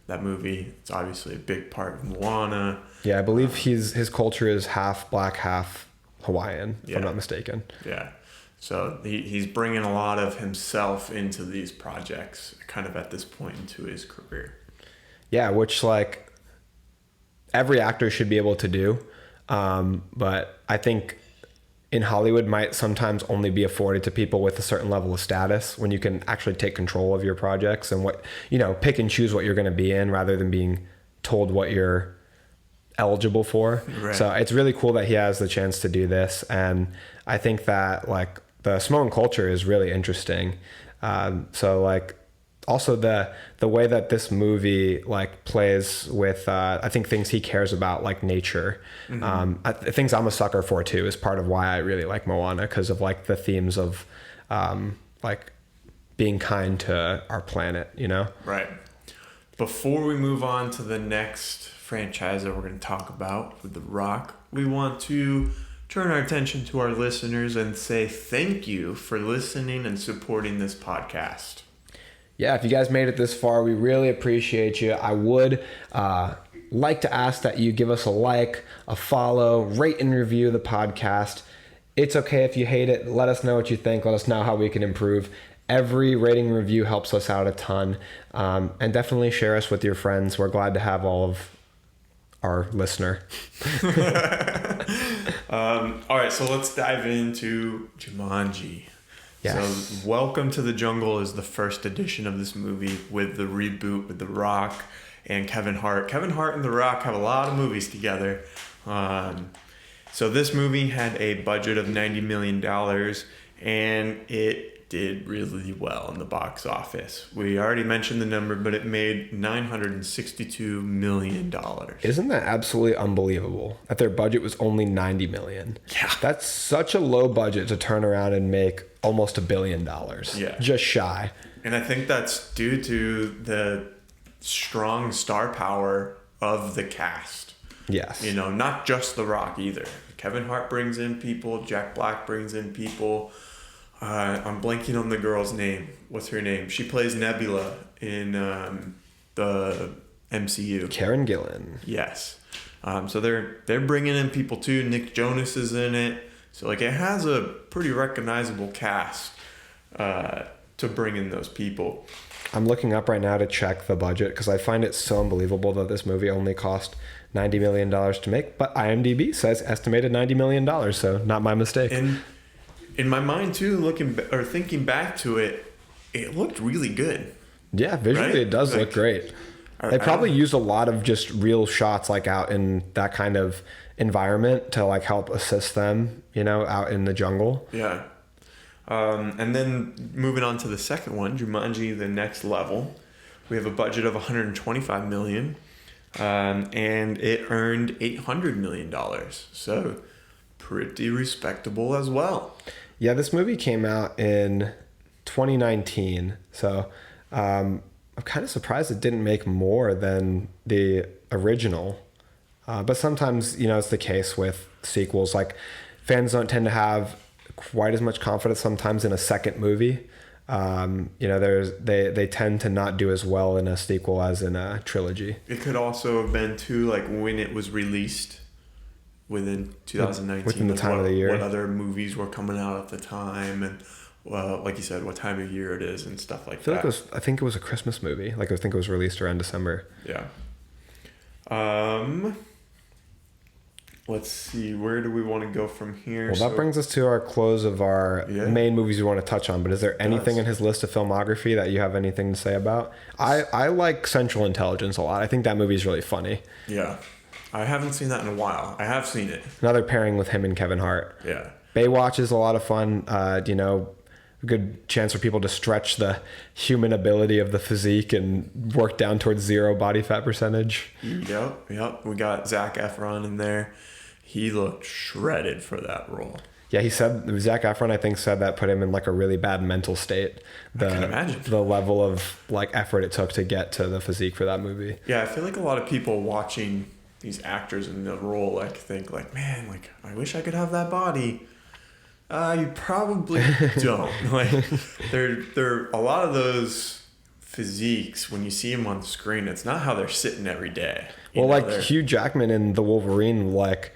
that movie. It's obviously a big part of Moana. Yeah, I believe his culture is half black, half Hawaiian, if I'm not mistaken. Yeah. So he's bringing a lot of himself into these projects kind of at this point into his career. Yeah, which like every actor should be able to do. But I think in Hollywood might sometimes only be afforded to people with a certain level of status, when you can actually take control of your projects and pick and choose what you're going to be in rather than being told what you're eligible for. Right. So it's really cool that he has the chance to do this. And I think that like the Samoan culture is really interesting. So like also the way that this movie like plays with I think things he cares about, like nature. Things I'm a sucker for too, is part of why I really like Moana, because of like the themes of like being kind to our planet, Right. Before we move on to the next franchise that we're going to talk about with The Rock, we want to turn our attention to our listeners and say thank you for listening and supporting this podcast. Yeah, if you guys made it this far, we really appreciate you. I would like to ask that you give us a like, a follow, rate and review the podcast. It's okay if you hate it. Let us know what you think. Let us know how we can improve. Every rating and review helps us out a ton. And definitely share us with your friends. We're glad to have all of our listener. All right, so let's dive into Jumanji. Yes. So Welcome to the Jungle is the first edition of this movie with the reboot with The Rock and Kevin Hart. Kevin Hart and The Rock have a lot of movies together. So this movie had a budget of $90 million, and it did really well in the box office. We already mentioned the number, but it made $962 million. Isn't that absolutely unbelievable that their budget was only $90 million? Yeah. That's such a low budget to turn around and make almost $1 billion. Yeah. Just shy. And I think that's due to the strong star power of the cast. Yes. Not just The Rock either. Kevin Hart brings in people. Jack Black brings in people. I'm blanking on the girl's name. What's her name? She plays Nebula in the MCU. Karen Gillan. Yes. So they're bringing in people too. Nick Jonas is in it. So like it has a pretty recognizable cast to bring in those people. I'm looking up right now to check the budget because I find it so unbelievable that this movie only cost $90 million to make, but IMDb says estimated $90 million, so not my mistake. And in my mind too, thinking back to it, it looked really good. Yeah, visually right? It does look great. They probably used a lot of just real shots like out in that kind of environment to like help assist them, out in the jungle. Yeah. And then moving on to the second one, Jumanji: The Next Level, we have a budget of $125 million, and it earned $800 million. So pretty respectable as well. Yeah, this movie came out in 2019, so I'm kind of surprised it didn't make more than the original. But sometimes, it's the case with sequels. Like, fans don't tend to have quite as much confidence sometimes in a second movie. They tend to not do as well in a sequel as in a trilogy. It could also have been too, like when it was released within 2019. Within the time of the year. What other movies were coming out at the time, and like you said, what time of year it is and stuff like that. I think it was a Christmas movie. Like I think it was released around December. Yeah. Let's see, where do we want to go from here? Well, that brings us to our close of our main movies we want to touch on. But is there anything in his list of filmography that you have anything to say about? I like Central Intelligence a lot. I think that movie is really funny. Yeah. I haven't seen that in a while. I have seen it. Another pairing with him and Kevin Hart. Yeah. Baywatch is a lot of fun. You know, a good chance for people to stretch the human ability of the physique and work down towards 0 body fat percentage. Yep. We got Zac Efron in there. He looked shredded for that role. Yeah, he said, Zac Efron, I think, said that put him in like a really bad mental state. I can imagine. The level of like effort it took to get to the physique for that movie. Yeah, I feel like a lot of people watching these actors in the role like think like, man, like I wish I could have that body. You probably don't. Like they're a lot of those physiques when you see them on the screen, it's not how they're sitting every day. Well, like Hugh Jackman in The Wolverine, like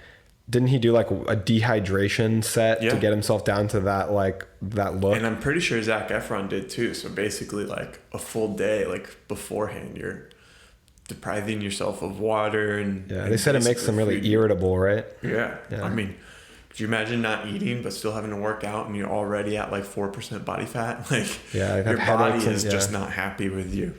didn't he do like a dehydration set to get himself down to that that look? And I'm pretty sure Zac Efron did too. So basically like a full day like beforehand, you're depriving yourself of water and they said it makes them really irritable, right? Yeah. I mean, could you imagine not eating but still having to work out and you're already at like 4% body fat? Like your body is just not happy with you.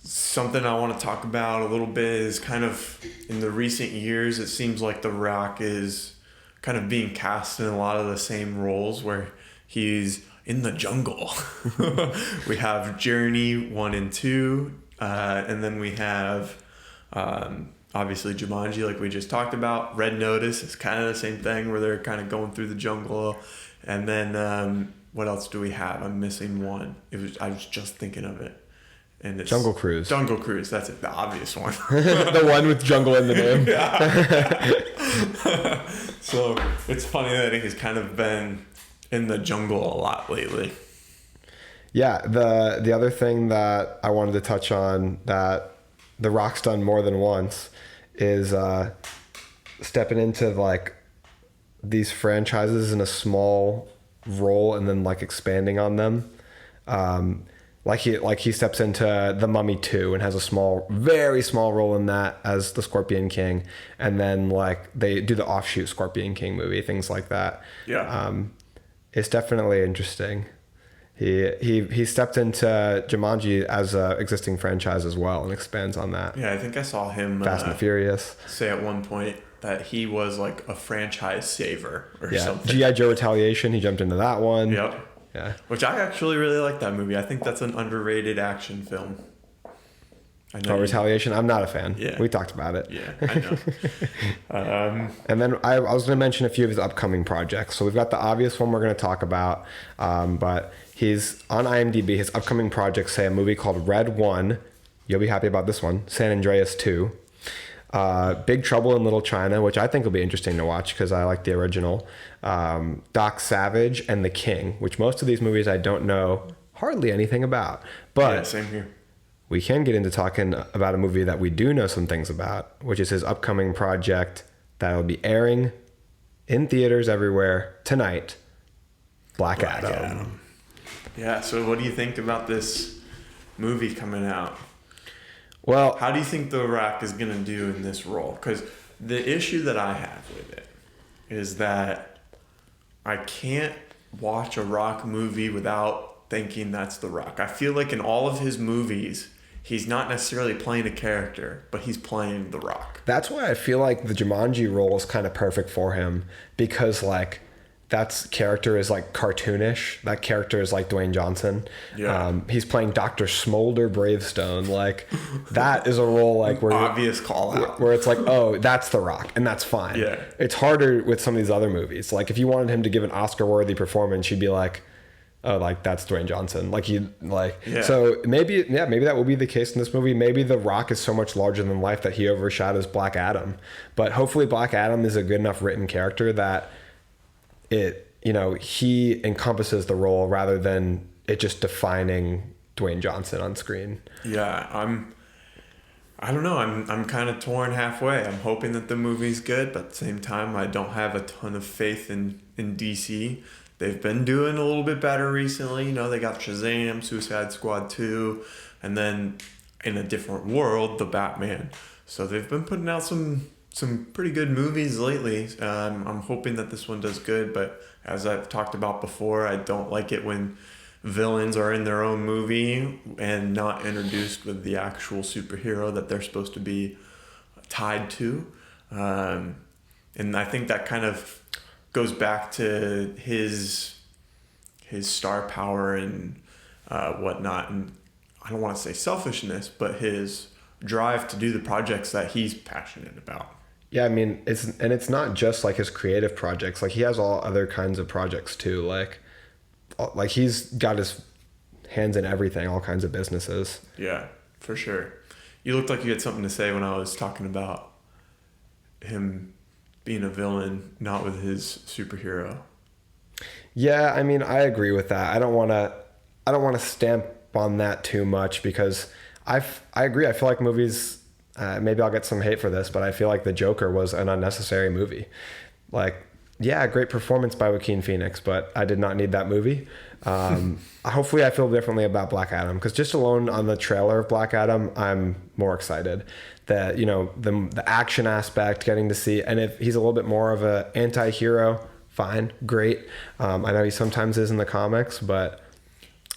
Something I want to talk about a little bit is kind of in the recent years, it seems like The Rock is kind of being cast in a lot of the same roles where he's in the jungle. We have Journey 1 and 2, and then we have obviously Jumanji, like we just talked about. Red Notice is kind of the same thing where they're kind of going through the jungle. And then what else do we have? I'm missing one. I was just thinking of it. And it's Jungle Cruise. Jungle Cruise, that's it, the obvious one. The one with jungle in the name. So it's funny that he's kind of been in the jungle a lot lately. Yeah, the other thing that I wanted to touch on that The Rock's done more than once is stepping into like these franchises in a small role and then like expanding on them. Like he steps into The Mummy 2 and has a very small role in that as the Scorpion King, and then like they do the offshoot Scorpion King movie, things like that. Yeah. It's definitely interesting. He stepped into Jumanji as a existing franchise as well and expands on that. Yeah, I think I saw him Fast and Furious say at one point that he was like a franchise saver or something. G.I. Joe Retaliation, he jumped into that one. Yep. Yeah. Which I actually really like that movie. I think that's an underrated action film. I know Retaliation? I'm not a fan. Yeah. We talked about it. Yeah, I know. And then I was going to mention a few of his upcoming projects. So we've got the obvious one we're going to talk about, but he's on IMDb. His upcoming projects say a movie called Red 1. You'll be happy about this one. San Andreas 2. Big Trouble in Little China, which I think will be interesting to watch because I like the original. Doc Savage and The King, which most of these movies I don't know hardly anything about. But yeah, same here. We can get into talking about a movie that we do know some things about, which is his upcoming project that will be airing in theaters everywhere tonight, Black Adam. Yeah, so what do you think about this movie coming out? Well, how do you think The Rock is going to do in this role? Because the issue that I have with it is that I can't watch a Rock movie without thinking that's The Rock. I feel like in all of his movies, he's not necessarily playing a character, but he's playing The Rock. That's why I feel like the Jumanji role is kind of perfect for him, because like that character is like cartoonish. That character is like Dwayne Johnson. Yeah. He's playing Dr. Smolder Bravestone. Like that is a role like where obvious call out where it's like, oh, that's The Rock, and that's fine. Yeah. It's harder with some of these other movies. Like if you wanted him to give an Oscar-worthy performance, you'd be like, oh, like that's Dwayne Johnson. Like So maybe that will be the case in this movie. Maybe The Rock is so much larger than life that he overshadows Black Adam. But hopefully Black Adam is a good enough written character that he encompasses the role rather than it just defining Dwayne Johnson on screen. Yeah, I don't know. I'm kind of torn halfway. I'm hoping that the movie's good, but at the same time, I don't have a ton of faith in DC. They've been doing a little bit better recently. They got Shazam, Suicide Squad 2, and then in a different world, The Batman. So they've been putting out some pretty good movies lately. I'm hoping that this one does good, but as I've talked about before, I don't like it when villains are in their own movie and not introduced with the actual superhero that they're supposed to be tied to. And I think that kind of goes back to his star power and whatnot, and I don't want to say selfishness, but his drive to do the projects that he's passionate about. Yeah, I mean, it's not just like his creative projects. Like he has all other kinds of projects too. Like he's got his hands in everything, all kinds of businesses. Yeah, for sure. You looked like you had something to say when I was talking about him being a villain, not with his superhero. Yeah, I mean, I agree with that. I don't want to stamp on that too much because I agree. I feel like movies. Maybe I'll get some hate for this, but I feel like The Joker was an unnecessary movie. Like, yeah, great performance by Joaquin Phoenix, but I did not need that movie. Hopefully I feel differently about Black Adam, because just alone on the trailer of Black Adam, I'm more excited that, the action aspect, getting to see, and if he's a little bit more of a anti-hero, fine, great. I know he sometimes is in the comics, but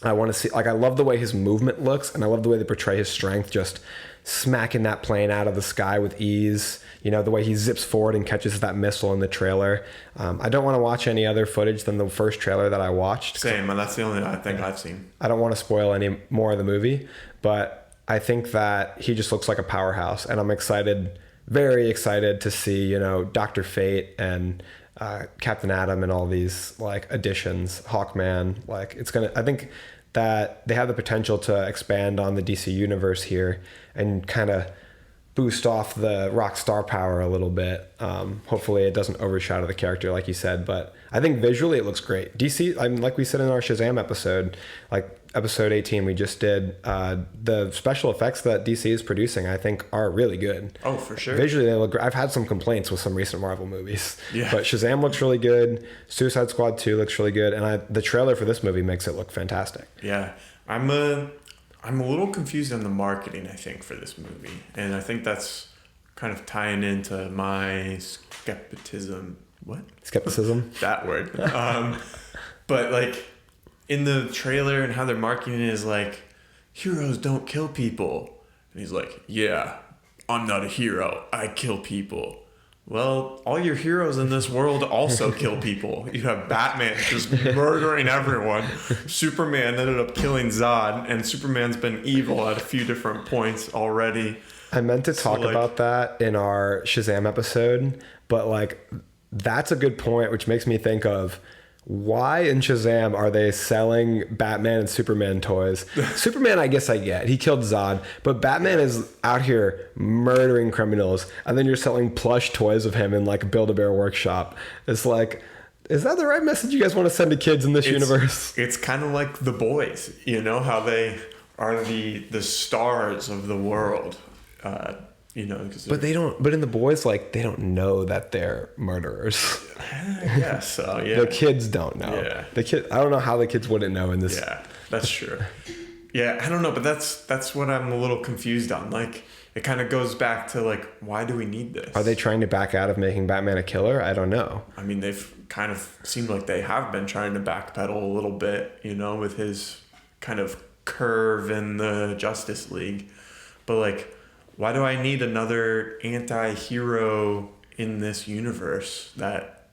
I want to see, I love the way his movement looks, and I love the way they portray his strength, just smacking that plane out of the sky with ease. The way he zips forward and catches that missile in the trailer. I don't want to watch any other footage than the first trailer that I watched. Same, and that's the only thing I've seen. I don't want to spoil any more of the movie, but I think that he just looks like a powerhouse, and I'm excited, very excited to see, Dr. Fate and Captain Atom and all these additions, Hawkman. I think that they have the potential to expand on the DC universe here and kind of boost off the rock star power a little bit. Hopefully it doesn't overshadow the character like you said, but I think visually it looks great. DC, like we said in our Shazam episode, episode 18 we just did, the special effects that DC is producing I think are really good. Oh, for sure. Visually they look great. I've had some complaints with some recent Marvel movies. Yeah. But Shazam looks really good. Suicide Squad 2 looks really good, and the trailer for this movie makes it look fantastic. Yeah. I'm a little confused on the marketing, I think, for this movie. And I think that's kind of tying into my skepticism. What? Skepticism? That word. But in the trailer and how they're marketing it is heroes don't kill people. And he's like, yeah, I'm not a hero. I kill people. Well, all your heroes in this world also kill people. You have Batman just murdering everyone. Superman ended up killing Zod, and Superman's been evil at a few different points already. I meant to talk about that in our Shazam episode, but that's a good point, which makes me think of why in Shazam are they selling Batman and Superman toys? Superman, I guess I get. He killed Zod. But Batman is out here murdering criminals. And then you're selling plush toys of him in Build-A-Bear Workshop. It's is that the right message you guys want to send to kids in this universe? It's kind of like The Boys. How they are the stars of the world. But they don't. But in The Boys, they don't know that they're murderers. I guess so. Yeah. The kids don't know. Yeah. I don't know how the kids wouldn't know in this. Yeah, that's true. Yeah, I don't know, but that's what I'm a little confused on. It kind of goes back to why do we need this? Are they trying to back out of making Batman a killer? I don't know. I mean, they've kind of seemed like they have been trying to backpedal a little bit, with his kind of curve in the Justice League, but why do I need another anti-hero in this universe that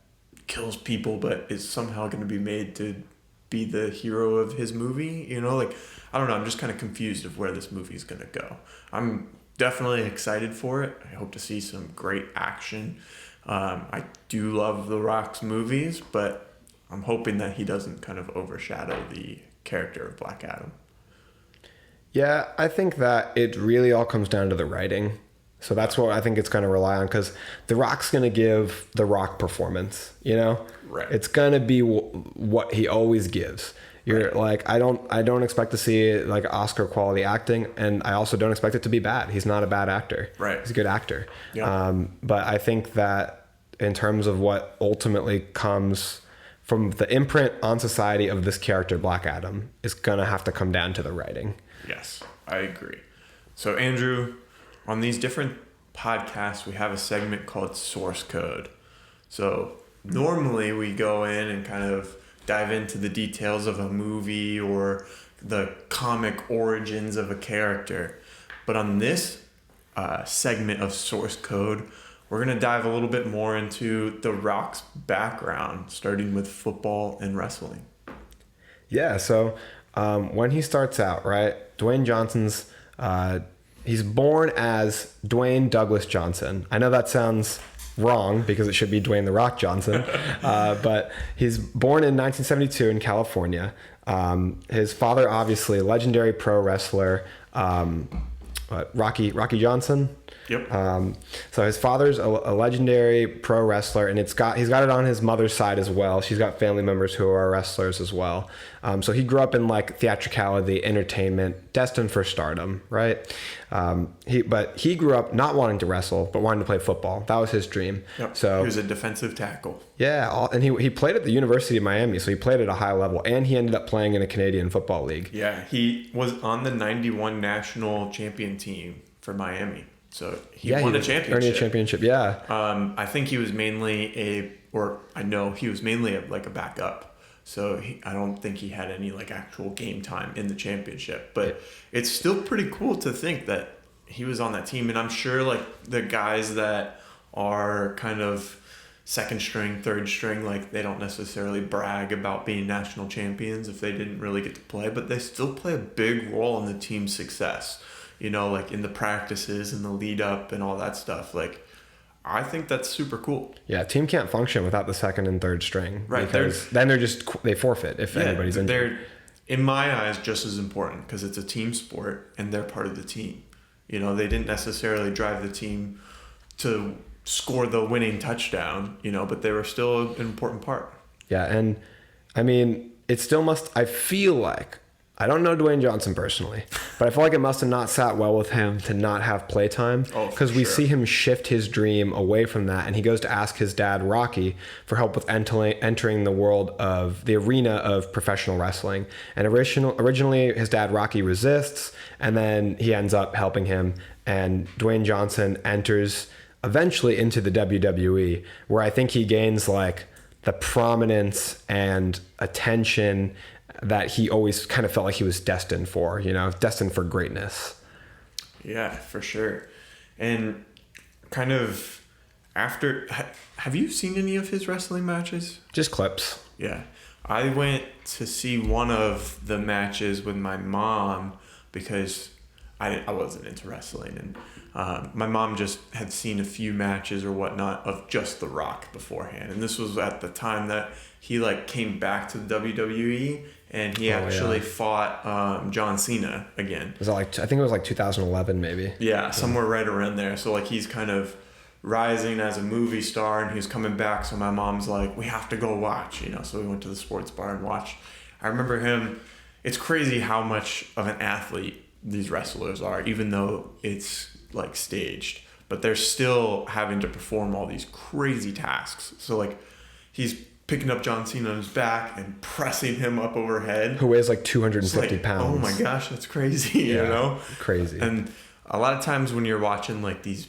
kills people but is somehow going to be made to be the hero of his movie? I don't know. I'm just kind of confused of where this movie is going to go. I'm definitely excited for it. I hope to see some great action. I do love The Rock's movies, but I'm hoping that he doesn't kind of overshadow the character of Black Adam. Yeah, I think that it really all comes down to the writing. So that's what I think it's going to rely on, because The Rock's going to give The Rock performance, Right. It's going to be what he always gives. You're right. I don't expect to see Oscar quality acting, and I also don't expect it to be bad. He's not a bad actor. Right. He's a good actor. Yeah. But I think that in terms of what ultimately comes from the imprint on society of this character, Black Adam, is going to have to come down to the writing. Yes, I agree. So, Andrew, on these different podcasts, we have a segment called Source Code. So, normally we go in and kind of dive into the details of a movie or the comic origins of a character. But on this segment of Source Code, we're going to dive a little bit more into The Rock's background, starting with football and wrestling. Yeah, so when he starts out, right, Dwayne Johnson's, he's born as Dwayne Douglas Johnson. I know that sounds wrong because it should be Dwayne The Rock Johnson, but he's born in 1972 in California. His father, obviously, legendary pro wrestler, Rocky Johnson. Yep. So his father's a legendary pro wrestler, and he's got it on his mother's side as well. She's got family members who are wrestlers as well. So he grew up in like theatricality, entertainment, destined for stardom, right? He grew up not wanting to wrestle, but wanting to play football. That was his dream. Yep. So he was a defensive tackle. Yeah, and he played at the University of Miami, so he played at a high level, and he ended up playing in a Canadian Football League. Yeah, he was on the national champion team for Miami. So he won a championship. Earning a championship, yeah. I think he was mainly I know he was mainly a backup. So I don't think he had any like actual game time in the championship. But it's still pretty cool to think that he was on that team. And I'm sure like the guys that are kind of second string, third string, like they don't necessarily brag about being national champions if they didn't really get to play, but they still play a big role in the team's success. You know, like in the practices and the lead up and all that stuff. Like, I think that's super cool. Yeah, team can't function without the second and third string. Right. Because then they forfeit if anybody's injured. They're, in my eyes, just as important because it's a team sport and they're part of the team. You know, they didn't necessarily drive the team to score the winning touchdown, you know, but they were still an important part. Yeah, and I mean, it still must, I feel like, I don't know Dwayne Johnson personally, but I feel like it must have not sat well with him to not have playtime. Because we see him shift his dream away from that, and he goes to ask his dad, Rocky, for help with entering the world of the arena of professional wrestling. And originally, his dad, Rocky, resists, and then he ends up helping him, and Dwayne Johnson enters eventually into the WWE, where I think he gains like the prominence and attention that he always kind of felt like he was destined for, you know, destined for greatness. Yeah, for sure. And kind of after, have you seen any of his wrestling matches? Just clips. Yeah. I went to see one of the matches with my mom because I wasn't into wrestling. And my mom just had seen a few matches or whatnot of just The Rock beforehand. And this was at the time that he like came back to the WWE. And he actually fought John Cena again. Was that like, I think it was like 2011 maybe. Yeah, somewhere right around there. So like he's kind of rising as a movie star and he's coming back. So my mom's like, we have to go watch, you know. So we went to the sports bar and watched. I remember him. It's crazy how much of an athlete these wrestlers are, even though it's like staged. But they're still having to perform all these crazy tasks. So like he's picking up John Cena on his back and pressing him up overhead. Who weighs like 250 pounds. Oh my gosh, that's crazy, you know? Crazy. And a lot of times when you're watching like these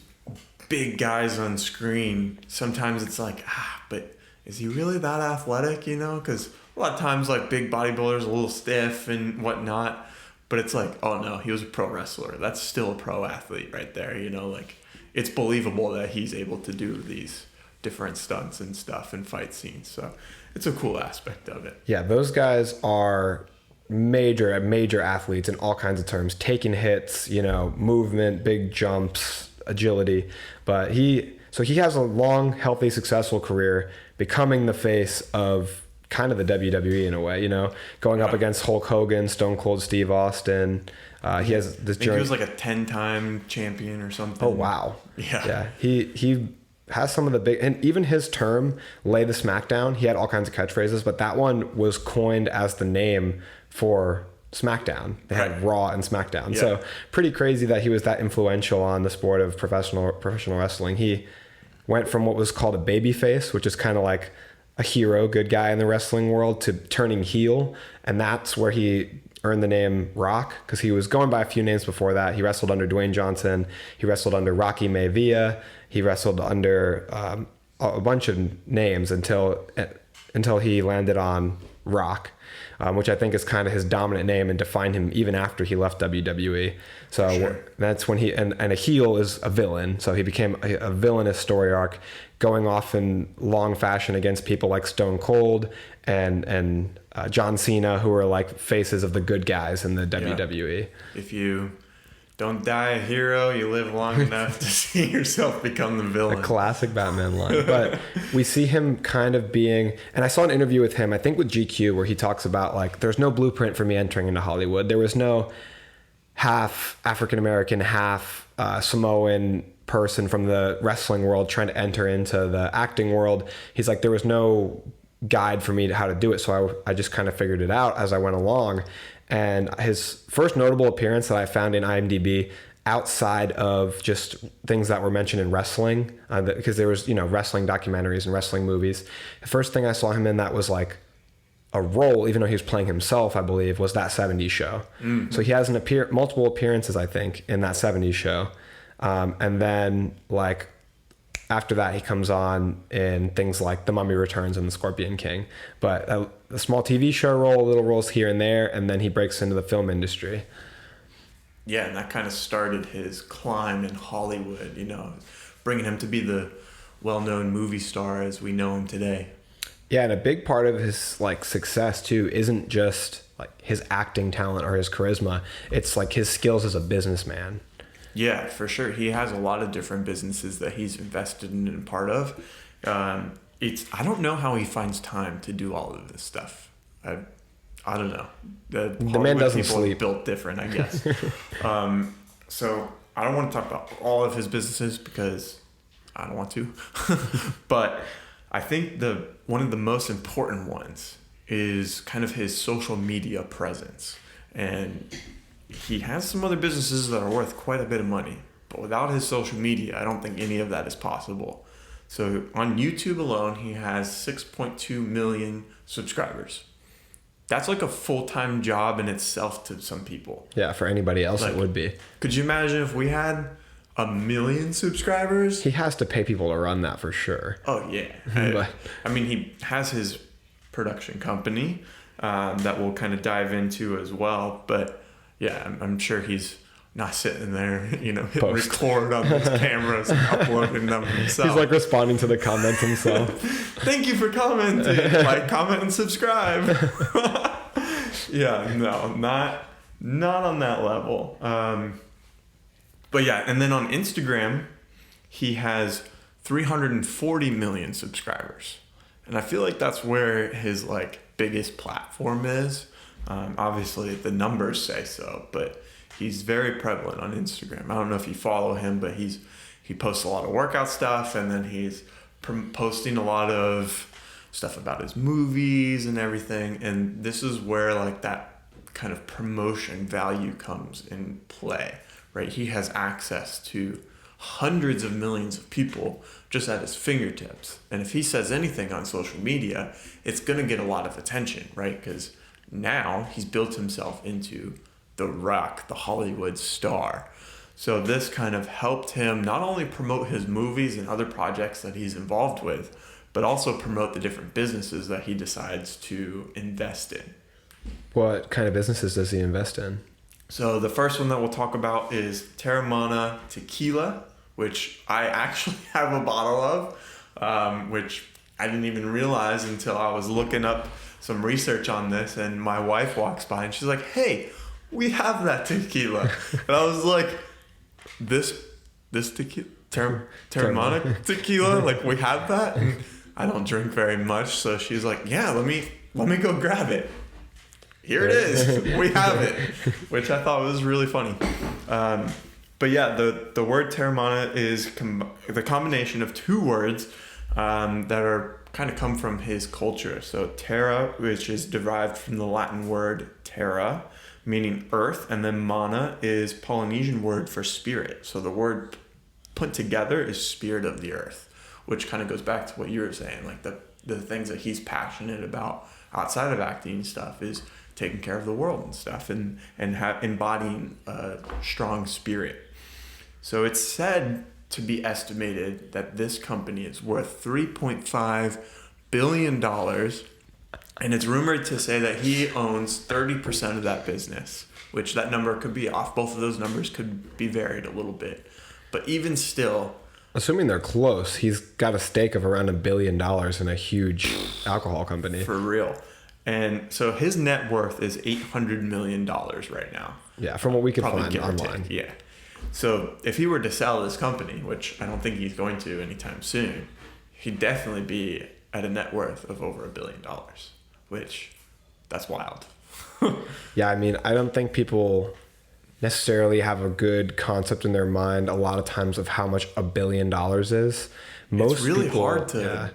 big guys on screen, sometimes it's like, but is he really that athletic, you know? Because a lot of times like big bodybuilders are a little stiff and whatnot. But it's like, oh no, he was a pro wrestler. That's still a pro athlete right there, you know? Like, it's believable that he's able to do these different stunts and stuff and fight scenes. So it's a cool aspect of it. Yeah, those guys are major athletes in all kinds of terms, taking hits, you know, movement, big jumps, agility. But he has a long, healthy, successful career, becoming the face of kind of the WWE in a way, you know, going up against Hulk Hogan, Stone Cold Steve Austin. He has this journey. He was like a 10-time champion or something. Oh wow. Yeah. He has some of the big, and even his term, Lay the Smackdown, he had all kinds of catchphrases, but that one was coined as the name for SmackDown. They had Raw and SmackDown. Yeah. So pretty crazy that he was that influential on the sport of professional wrestling. He went from what was called a babyface, which is kind of like a hero, good guy in the wrestling world, to turning heel. And that's where he earned the name Rock, because he was going by a few names before that. He wrestled under Dwayne Johnson. He wrestled under Rocky Maivia. He wrestled under a bunch of names until he landed on Rock, which I think is kind of his dominant name and defined him even after he left WWE. So that's when and a heel is a villain. So he became a villainous story arc, going off in long fashion against people like Stone Cold and John Cena, who are like faces of the good guys in the WWE. If you don't die a hero, you live long enough to see yourself become the villain. A classic Batman line. But we see him kind of being, and I saw an interview with him, I think with GQ, where he talks about like, there's no blueprint for me entering into Hollywood. There was no half African-American, half Samoan person from the wrestling world trying to enter into the acting world. He's like, there was no guide for me to how to do it. So I just kind of figured it out as I went along. And his first notable appearance that I found in IMDb, outside of just things that were mentioned in wrestling, because there was, wrestling documentaries and wrestling movies. The first thing I saw him in that was like a role, even though he was playing himself, I believe, was That 70s Show. Mm-hmm. So he has multiple appearances, I think, in That 70s Show. And then like after that, he comes on in things like The Mummy Returns and The Scorpion King. But a small TV show role, little roles here and there, and then he breaks into the film industry. Yeah, and that kind of started his climb in Hollywood, bringing him to be the well-known movie star as we know him today. Yeah, and a big part of his like success too isn't just like his acting talent or his charisma. It's like his skills as a businessman. Yeah, for sure. He has a lot of different businesses that he's invested in and part of. I don't know how he finds time to do all of this stuff. I don't know. The man doesn't people sleep. Are built different, I guess. So I don't want to talk about all of his businesses because I don't want to. But I think one of the most important ones is kind of his social media presence. And he has some other businesses that are worth quite a bit of money, but without his social media, I don't think any of that is possible. So on YouTube alone, he has 6.2 million subscribers. That's like a full-time job in itself to some people. Yeah, for anybody else it would be. Could you imagine if we had 1 million subscribers? He has to pay people to run that for sure. Oh, yeah. I mean, he has his production company that we'll kind of dive into as well, but yeah, I'm sure he's not sitting there, hitting record on his cameras and uploading them himself. He's like responding to the comments himself. Thank you for commenting. Like, comment, and subscribe. Yeah, no, not on that level. But yeah, and then on Instagram, he has 340 million subscribers. And I feel like that's where his like biggest platform is. Obviously, the numbers say so, but he's very prevalent on Instagram. I don't know if you follow him, but he posts a lot of workout stuff, and then he's posting a lot of stuff about his movies and everything. And this is where like that kind of promotion value comes in play, right? He has access to hundreds of millions of people just at his fingertips. And if he says anything on social media, it's going to get a lot of attention, right? Because now he's built himself into the Rock, the Hollywood star. So this kind of helped him not only promote his movies and other projects that he's involved with, but also promote the different businesses that he decides to invest in. What kind of businesses does he invest in? So the first one that we'll talk about is Teremana Tequila, which I actually have a bottle of, which I didn't even realize until I was looking up some research on this, and my wife walks by and she's like, "Hey, we have that tequila." And I was like, this tequila, Teremana tequila, like we have that? And I don't drink very much, so she's like, "Yeah, let me go grab it. Here it is. We have it," which I thought was really funny. But yeah, the word Teremana is the combination of two words that are kind of come from his culture. So terra, which is derived from the Latin word terra, meaning earth, and then mana is Polynesian word for spirit. So the word put together is spirit of the earth, which kind of goes back to what you were saying, like the things that he's passionate about outside of acting and stuff is taking care of the world and stuff, and embodying a strong spirit. So it's said to be estimated that this company is worth $3.5 billion. And it's rumored to say that he owns 30% of that business, which that number could be off. Both of those numbers could be varied a little bit. But even still... Assuming they're close, he's got a stake of around $1 billion in a huge alcohol company. For real. And so his net worth is $800 million right now. Yeah, from what we can Probably find online. Yeah. So if he were to sell this company, which I don't think he's going to anytime soon, he'd definitely be at a net worth of over $1 billion, which that's wild. Yeah, I mean, I don't think people necessarily have a good concept in their mind a lot of times of how much $1 billion is. It's really hard to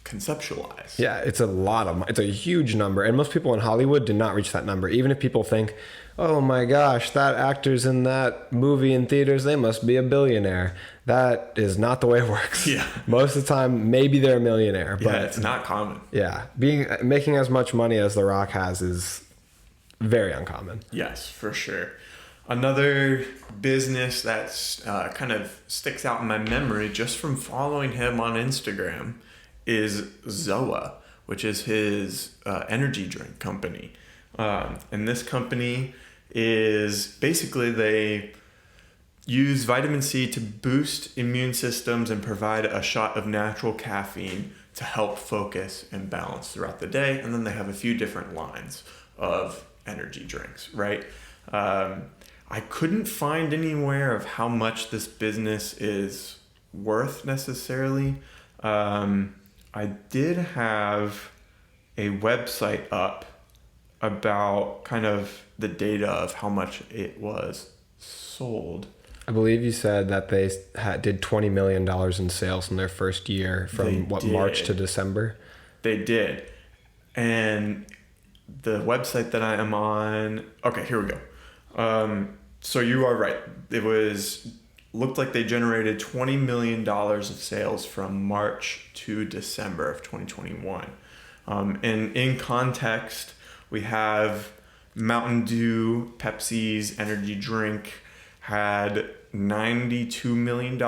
conceptualize. Yeah, it's a huge number. And most people in Hollywood do not reach that number. Even if people think, oh my gosh, that actor's in that movie in theaters, they must be a billionaire. That is not the way it works. Yeah. Most of the time, maybe they're a millionaire. But yeah, it's not common. Yeah. Making as much money as The Rock has is very uncommon. Yes, for sure. Another business that's kind of sticks out in my memory just from following him on Instagram is Zoa, which is his energy drink company. And this company is basically they use vitamin C to boost immune systems and provide a shot of natural caffeine to help focus and balance throughout the day. And then they have a few different lines of energy drinks, right? I couldn't find anywhere of how much this business is worth necessarily. I did have a website up about kind of the data of how much it was sold. I believe you said that they did $20 million in sales in their first year from March to December? They did. And the website that I am on... Okay, here we go. So you are right. Looked like they generated $20 million of sales from March to December of 2021. And in context, we have Mountain Dew, Pepsi's energy drink, had $92 million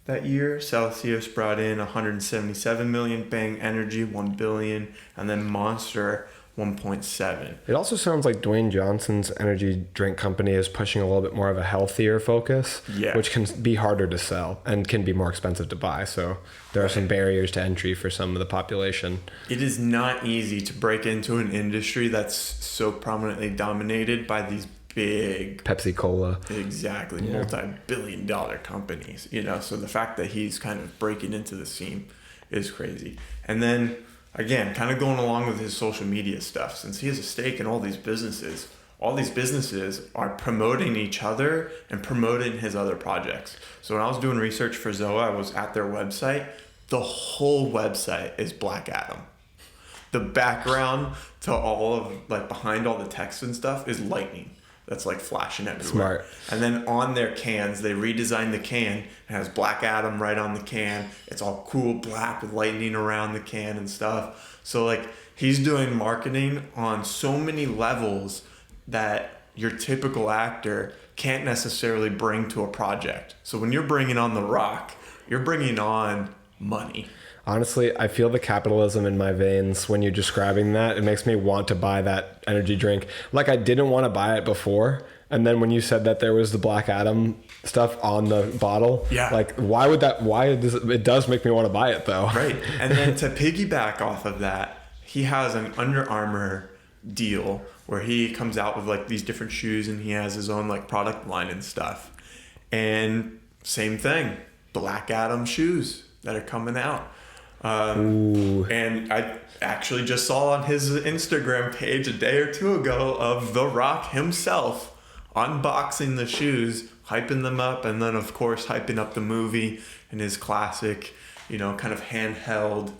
that year. Celsius brought in $177 million, Bang Energy $1 billion, and then Monster 1.7. It also sounds like Dwayne Johnson's energy drink company is pushing a little bit more of a healthier focus, which can be harder to sell and can be more expensive to buy. So there are some barriers to entry for some of the population. It is not easy to break into an industry that's so prominently dominated by these big Pepsi Cola. Exactly. Yeah. Multi-billion-dollar companies, so the fact that he's kind of breaking into the scene is crazy. And then again, kind of going along with his social media stuff, since he has a stake in all these businesses are promoting each other and promoting his other projects. So when I was doing research for Zoa, I was at their website. The whole website is Black Adam. The background to all of, behind all the text and stuff is lightning. That's flashing everywhere. Smart. And then on their cans, they redesigned the can. It has Black Adam right on the can. It's all cool black with lightning around the can and stuff. So he's doing marketing on so many levels that your typical actor can't necessarily bring to a project. So when you're bringing on The Rock, you're bringing on money. Honestly, I feel the capitalism in my veins when you're describing that. It makes me want to buy that energy drink. I didn't want to buy it before. And then when you said that there was the Black Adam stuff on the bottle, it does make me want to buy it though. Right. And then to piggyback off of that, he has an Under Armour deal where he comes out with these different shoes and he has his own product line and stuff. And same thing, Black Adam shoes that are coming out. And I actually just saw on his Instagram page a day or two ago of The Rock himself unboxing the shoes, hyping them up, and then of course hyping up the movie and his classic, kind of handheld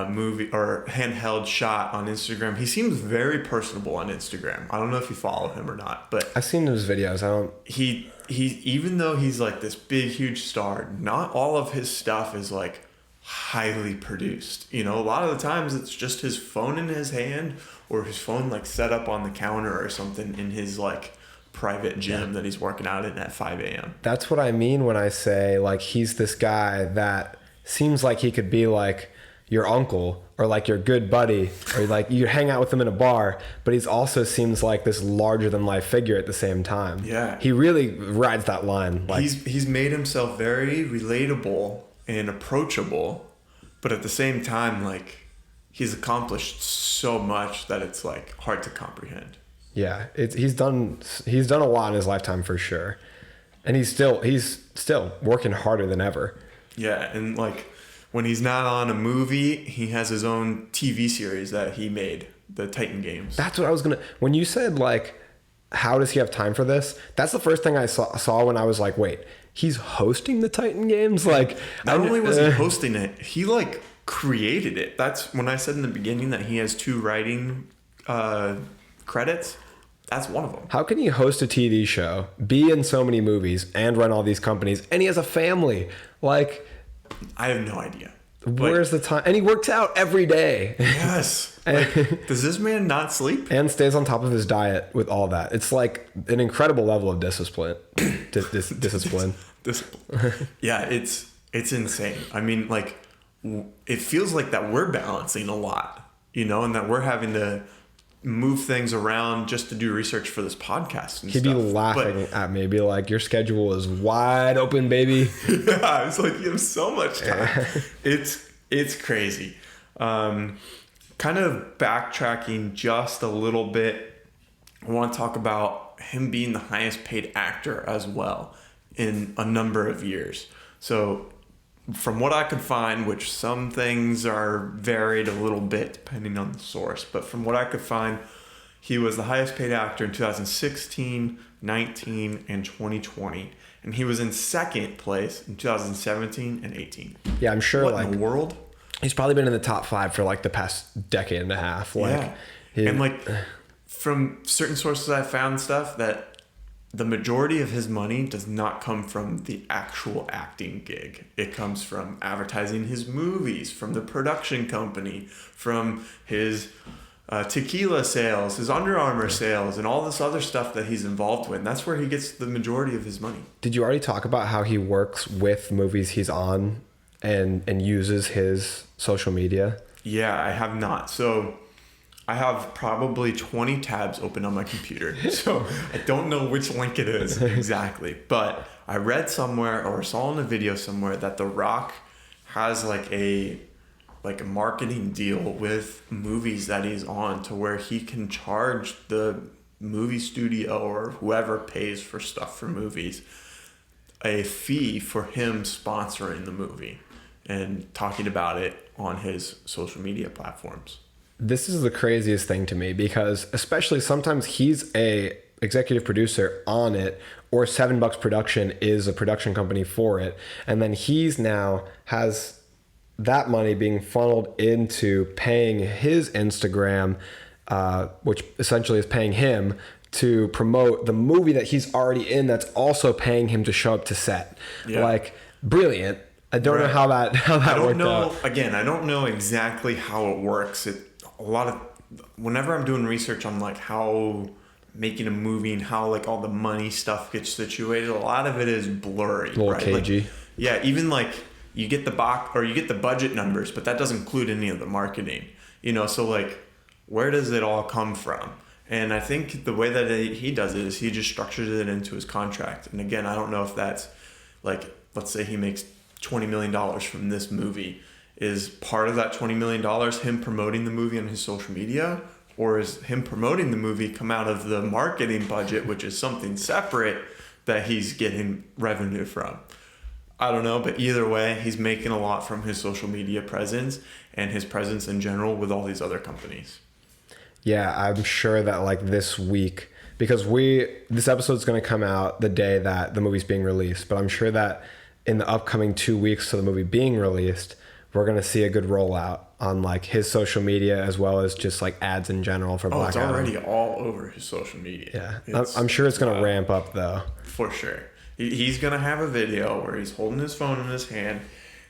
movie or handheld shot on Instagram. He seems very personable on Instagram. I don't know if you follow him or not, but I've seen his videos. He even though he's this big huge star, not all of his stuff is highly produced. A lot of the times it's just his phone in his hand or his phone set up on the counter or something in his private gym that he's working out in at 5 a.m. That's what I mean when I say he's this guy that seems like he could be your uncle or like your good buddy, or like you hang out with him in a bar, but he's also seems like this larger than life figure at the same time. Yeah. He really rides that line. Like he's made himself very relatable and approachable, but at the same time, like, he's accomplished so much that it's like hard to comprehend. Yeah, he's done a lot in his lifetime for sure. And he's still working harder than ever. Yeah, and like when he's not on a movie, he has his own TV series that he made, the Titan Games. That's what I was when you said like, how does he have time for this? That's the first thing I saw when I was like, wait, he's hosting the Titan Games? Like, not only was he hosting it, he like created it. That's when I said in the beginning that he has 2 writing credits. That's one of them. How can he host a TV show, be in so many movies, and run all these companies, and he has a family? Like, I have no idea. Where's the time? And he works out every day. Yes. Like, does this man not sleep? And stays on top of his diet with all that. It's like an incredible level of discipline. Discipline. Yeah, it's insane. I mean, like, it feels like that we're balancing a lot, you know, and that we're having to move things around just to do research for this podcast and He'd be laughing at me, be like, your schedule is wide open, baby. Yeah, it's like you have so much time. It's crazy. Kind of backtracking just a little bit, I want to talk about him being the highest paid actor as well in a number of years. So from what I could find, which some things are varied a little bit depending on the source, but from what I could find, he was the highest paid actor in 2016, 19, and 2020. And he was in second place in 2017 and 18. Yeah, I'm sure. What like in the world? He's probably been in the top 5 for like the past decade and a half. Like, yeah. And like from certain sources I found stuff that the majority of his money does not come from the actual acting gig. It comes from advertising his movies, from the production company, from his tequila sales, his Under Armour sales, and all this other stuff that he's involved with. And that's where he gets the majority of his money. Did you already talk about how he works with movies he's on and uses his social media? Yeah, I have not. So I have probably 20 tabs open on my computer, so I don't know which link it is exactly. But I read somewhere or saw in a video somewhere that The Rock has like a marketing deal with movies that he's on, to where he can charge the movie studio or whoever pays for stuff for movies a fee for him sponsoring the movie and talking about it on his social media platforms. This is the craziest thing to me, because especially sometimes he's a executive producer on it, or $7 Production is a production company for it. And then he's now has that money being funneled into paying his Instagram, which essentially is paying him to promote the movie that he's already in, that's also paying him to show up to set. Yeah. Like, brilliant. I don't know how that worked out. Again, I don't know exactly how it works. Whenever I'm doing research on like how making a movie and how like all the money stuff gets situated, a lot of it is blurry, a little cagey. Like, yeah, even like you get the budget numbers, but that doesn't include any of the marketing, you know. So like, where does it all come from? And I think the way that he does it is he just structures it into his contract. And again, I don't know if that's like, let's say he makes $20 million from this movie. Is part of that $20 million him promoting the movie on his social media? Or is him promoting the movie come out of the marketing budget, which is something separate that he's getting revenue from? I don't know, but either way, he's making a lot from his social media presence and his presence in general with all these other companies. Yeah, I'm sure that like this week, because this episode's going to come out the day that the movie's being released, but I'm sure that in the upcoming 2 weeks to the movie being released, we're going to see a good rollout on like his social media, as well as just like ads in general for Black Adam. It's already all over his social media. Yeah. I'm sure it's going to ramp up though. For sure. He's going to have a video where he's holding his phone in his hand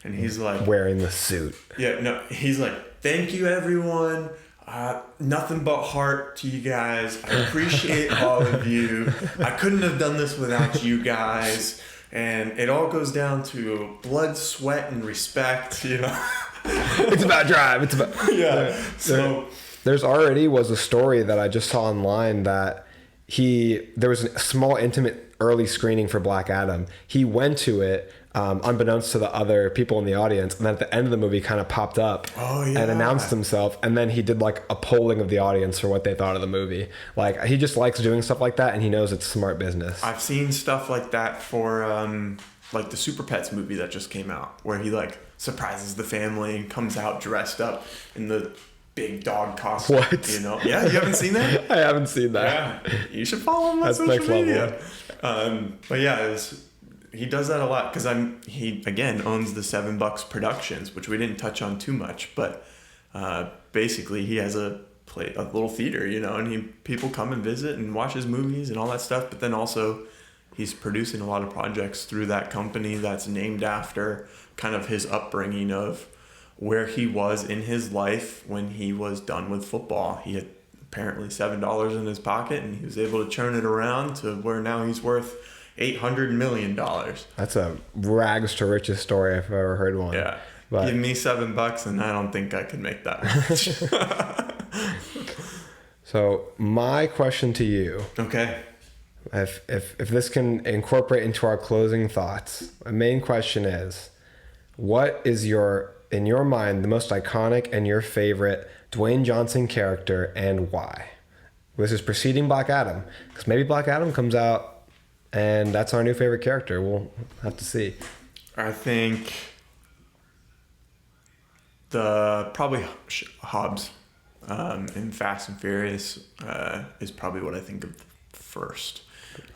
and he's like... wearing the suit. Yeah, no, he's like, thank you everyone. Nothing but heart to you guys. I appreciate all of you. I couldn't have done this without you guys. And it all goes down to blood, sweat, and respect, you know. It's about drive. It's about So there's already was a story that I just saw online that there was a small intimate early screening for Black Adam. He went to it unbeknownst to the other people in the audience, and then at the end of the movie kind of popped up and announced himself, and then he did like a polling of the audience for what they thought of the movie. Like, he just likes doing stuff like that, and he knows it's smart business. I've seen stuff like that for like the Super Pets movie that just came out, where he like surprises the family and comes out dressed up in the big dog costume. What? You know? Yeah, you haven't seen that? I haven't seen that. Yeah, you should follow him on That's social next media. But yeah, he does that a lot because he again owns the $7 Productions, which we didn't touch on too much, but basically he has a little theater, you know, and people come and visit and watch his movies and all that stuff. But then also he's producing a lot of projects through that company that's named after kind of his upbringing of where he was in his life when he was done with football. He had apparently $7 in his pocket, and he was able to churn it around to where now he's worth $800 million. That's a rags to riches story if I've ever heard one. Yeah. But give me $7 and I don't think I could make that much. So my question to you, Okay. if this can incorporate into our closing thoughts, my main question is, what is in your mind, the most iconic and your favorite Dwayne Johnson character, and why? This is preceding Black Adam, because maybe Black Adam comes out and that's our new favorite character. We'll have to see. I think probably Hobbs in Fast and Furious is probably what I think of first.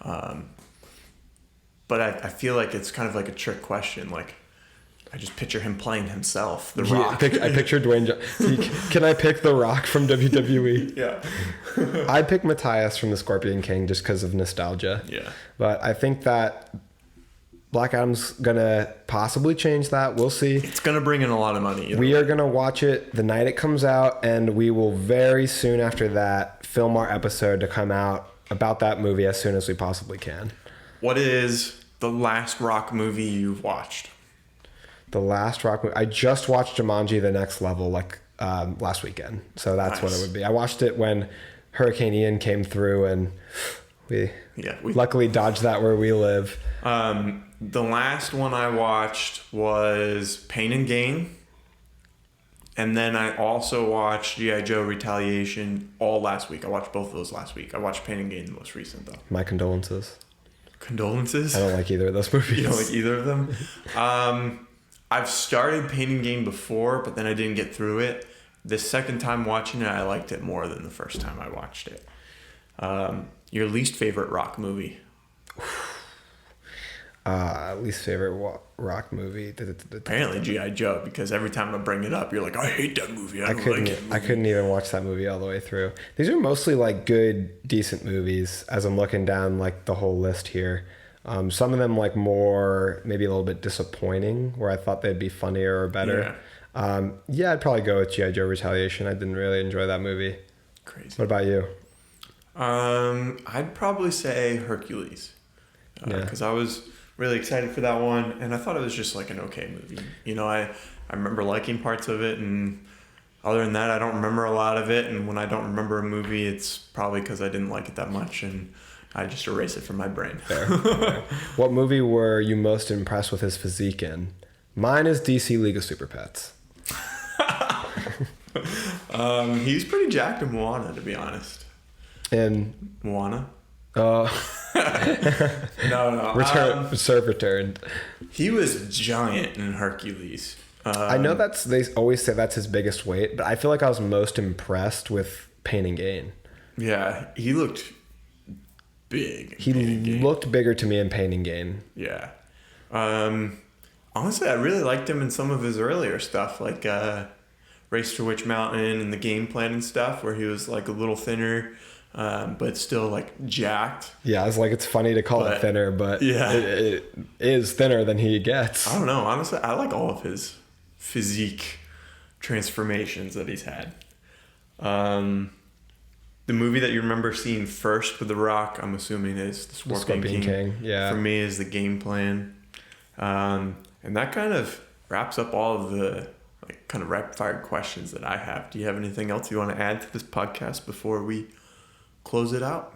But I feel like it's kind of like a trick question. Like, I just picture him playing himself, The Rock. I picture Dwayne. Can I pick The Rock from WWE? Yeah. I'd pick Matthias from The Scorpion King just because of nostalgia. Yeah. But I think that Black Adam's gonna possibly change that. We'll see. It's gonna bring in a lot of money. We are gonna watch it the night it comes out, and we will very soon after that film our episode to come out about that movie as soon as we possibly can. What is the last Rock movie you've watched? The last Rock movie. I just watched Jumanji: The Next Level last weekend, so that's what it would be. I watched it when Hurricane Ian came through, and we luckily dodged that where we live. The last one I watched was Pain and Gain, and then I also watched G.I. Joe Retaliation all last week. I watched both of those last week. I watched Pain and Gain the most recent though. My condolences. Condolences? I don't like either of those movies. You don't like either of them? I've started Pain and Gain before, but then I didn't get through it. The second time watching it, I liked it more than the first time I watched it. Your least favorite Rock movie? Least favorite Rock movie. Apparently G.I. Joe, because every time I bring it up, you're like, I hate that movie. I couldn't even watch that movie all the way through. These are mostly like good, decent movies as I'm looking down like the whole list here. Some of them like more, maybe a little bit disappointing, where I thought they'd be funnier or better. Yeah, I'd probably go with G.I. Joe Retaliation. I didn't really enjoy that movie. Crazy. What about you? I'd probably say Hercules. Because I was really excited for that one, and I thought it was just like an okay movie. You know, I remember liking parts of it, and other than that, I don't remember a lot of it. And when I don't remember a movie, it's probably because I didn't like it that much, and I just erase it from my brain. Fair. What movie were you most impressed with his physique in? Mine is DC League of Super Pets. He's pretty jacked in Moana, to be honest. In Moana? No. Returned. He was giant in Hercules. I know they always say that's his biggest weight, but I feel like I was most impressed with Pain and Gain. Yeah, he looked big. He looked bigger to me in Pain and Gain. Yeah. Honestly, I really liked him in some of his earlier stuff, like Race to Witch Mountain and the Game Plan and stuff, where he was like a little thinner, but still like jacked. Yeah, I was like, it's funny to call it thinner, but yeah, it is thinner than he gets. I don't know. Honestly, I like all of his physique transformations that he's had. The movie that you remember seeing first with The Rock, I'm assuming, is The Scorpion King. Yeah. For me, is The Game Plan. And that kind of wraps up all of like kind of rapid fire questions that I have. Do you have anything else you want to add to this podcast before we close it out?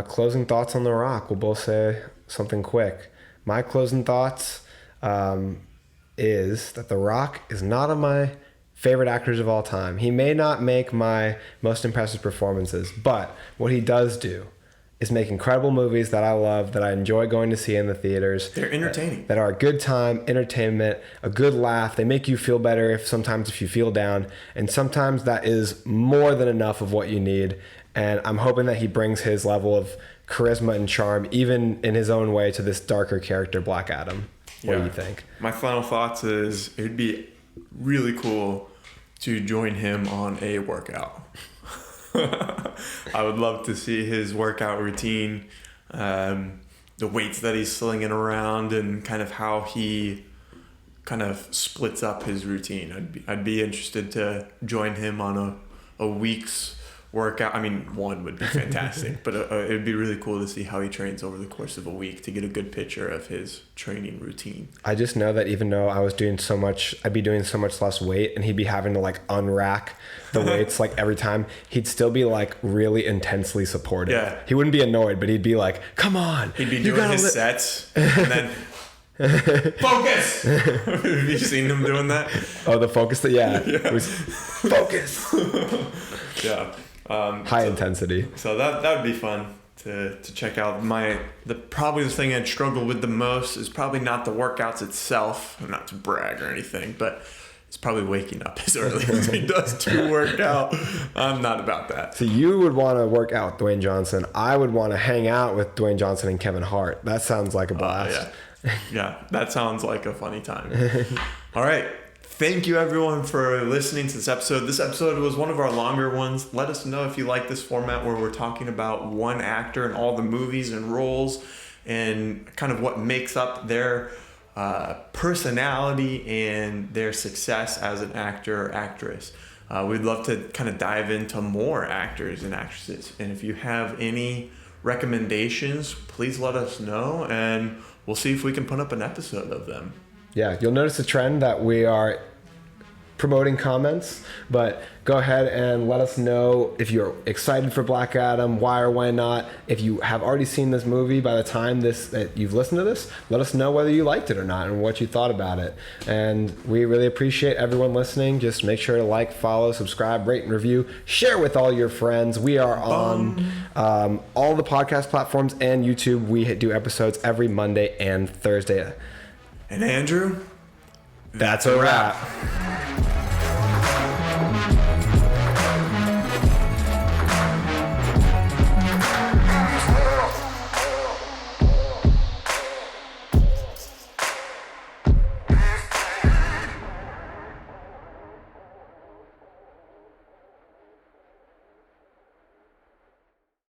Closing thoughts on The Rock. We'll both say something quick. My closing thoughts is that The Rock is not on my favorite actors of all time. He may not make my most impressive performances, but what he does do is make incredible movies that I love, that I enjoy going to see in the theaters. They're entertaining. That are a good time, entertainment, a good laugh. They make you feel better if you feel down. And sometimes that is more than enough of what you need. And I'm hoping that he brings his level of charisma and charm, even in his own way, to this darker character, Black Adam. What do you think? My final thoughts is it would be really cool to join him on a workout. I would love to see his workout routine, the weights that he's slinging around, and kind of how he kind of splits up his routine. I'd be interested to join him on a week's workout. I mean, one would be fantastic, but it would be really cool to see how he trains over the course of a week to get a good picture of his training routine. I just know that even though I'd be doing so much less weight, and he'd be having to like unrack the weights like every time, he'd still be like really intensely supportive. Yeah. He wouldn't be annoyed, but he'd be like, come on. He'd be doing his sets and then focus. Have you seen him doing that? Oh, the focus It was focus. Yeah. High intensity. So that would be fun to check out. Probably the thing I'd struggle with the most is probably not the workouts itself, not to brag or anything, but it's probably waking up as early as he does to work out. I'm not about that. So you would want to work out with Dwayne Johnson. I would want to hang out with Dwayne Johnson and Kevin Hart. That sounds like a blast. Yeah, that sounds like a funny time. All right. Thank you, everyone, for listening to this episode. This episode was one of our longer ones. Let us know if you like this format where we're talking about one actor and all the movies and roles and kind of what makes up their personality and their success as an actor or actress. We'd love to kind of dive into more actors and actresses. And if you have any recommendations, please let us know, and we'll see if we can put up an episode of them. Yeah, you'll notice a trend that we are promoting comments, but go ahead and let us know if you're excited for Black Adam, why or why not. If you have already seen this movie by the time that you've listened to this, let us know whether you liked it or not and what you thought about it. And we really appreciate everyone listening. Just make sure to like, follow, subscribe, rate, and review. Share with all your friends. We are on all the podcast platforms and YouTube. We do episodes every Monday and Thursday. And Andrew, that's a wrap.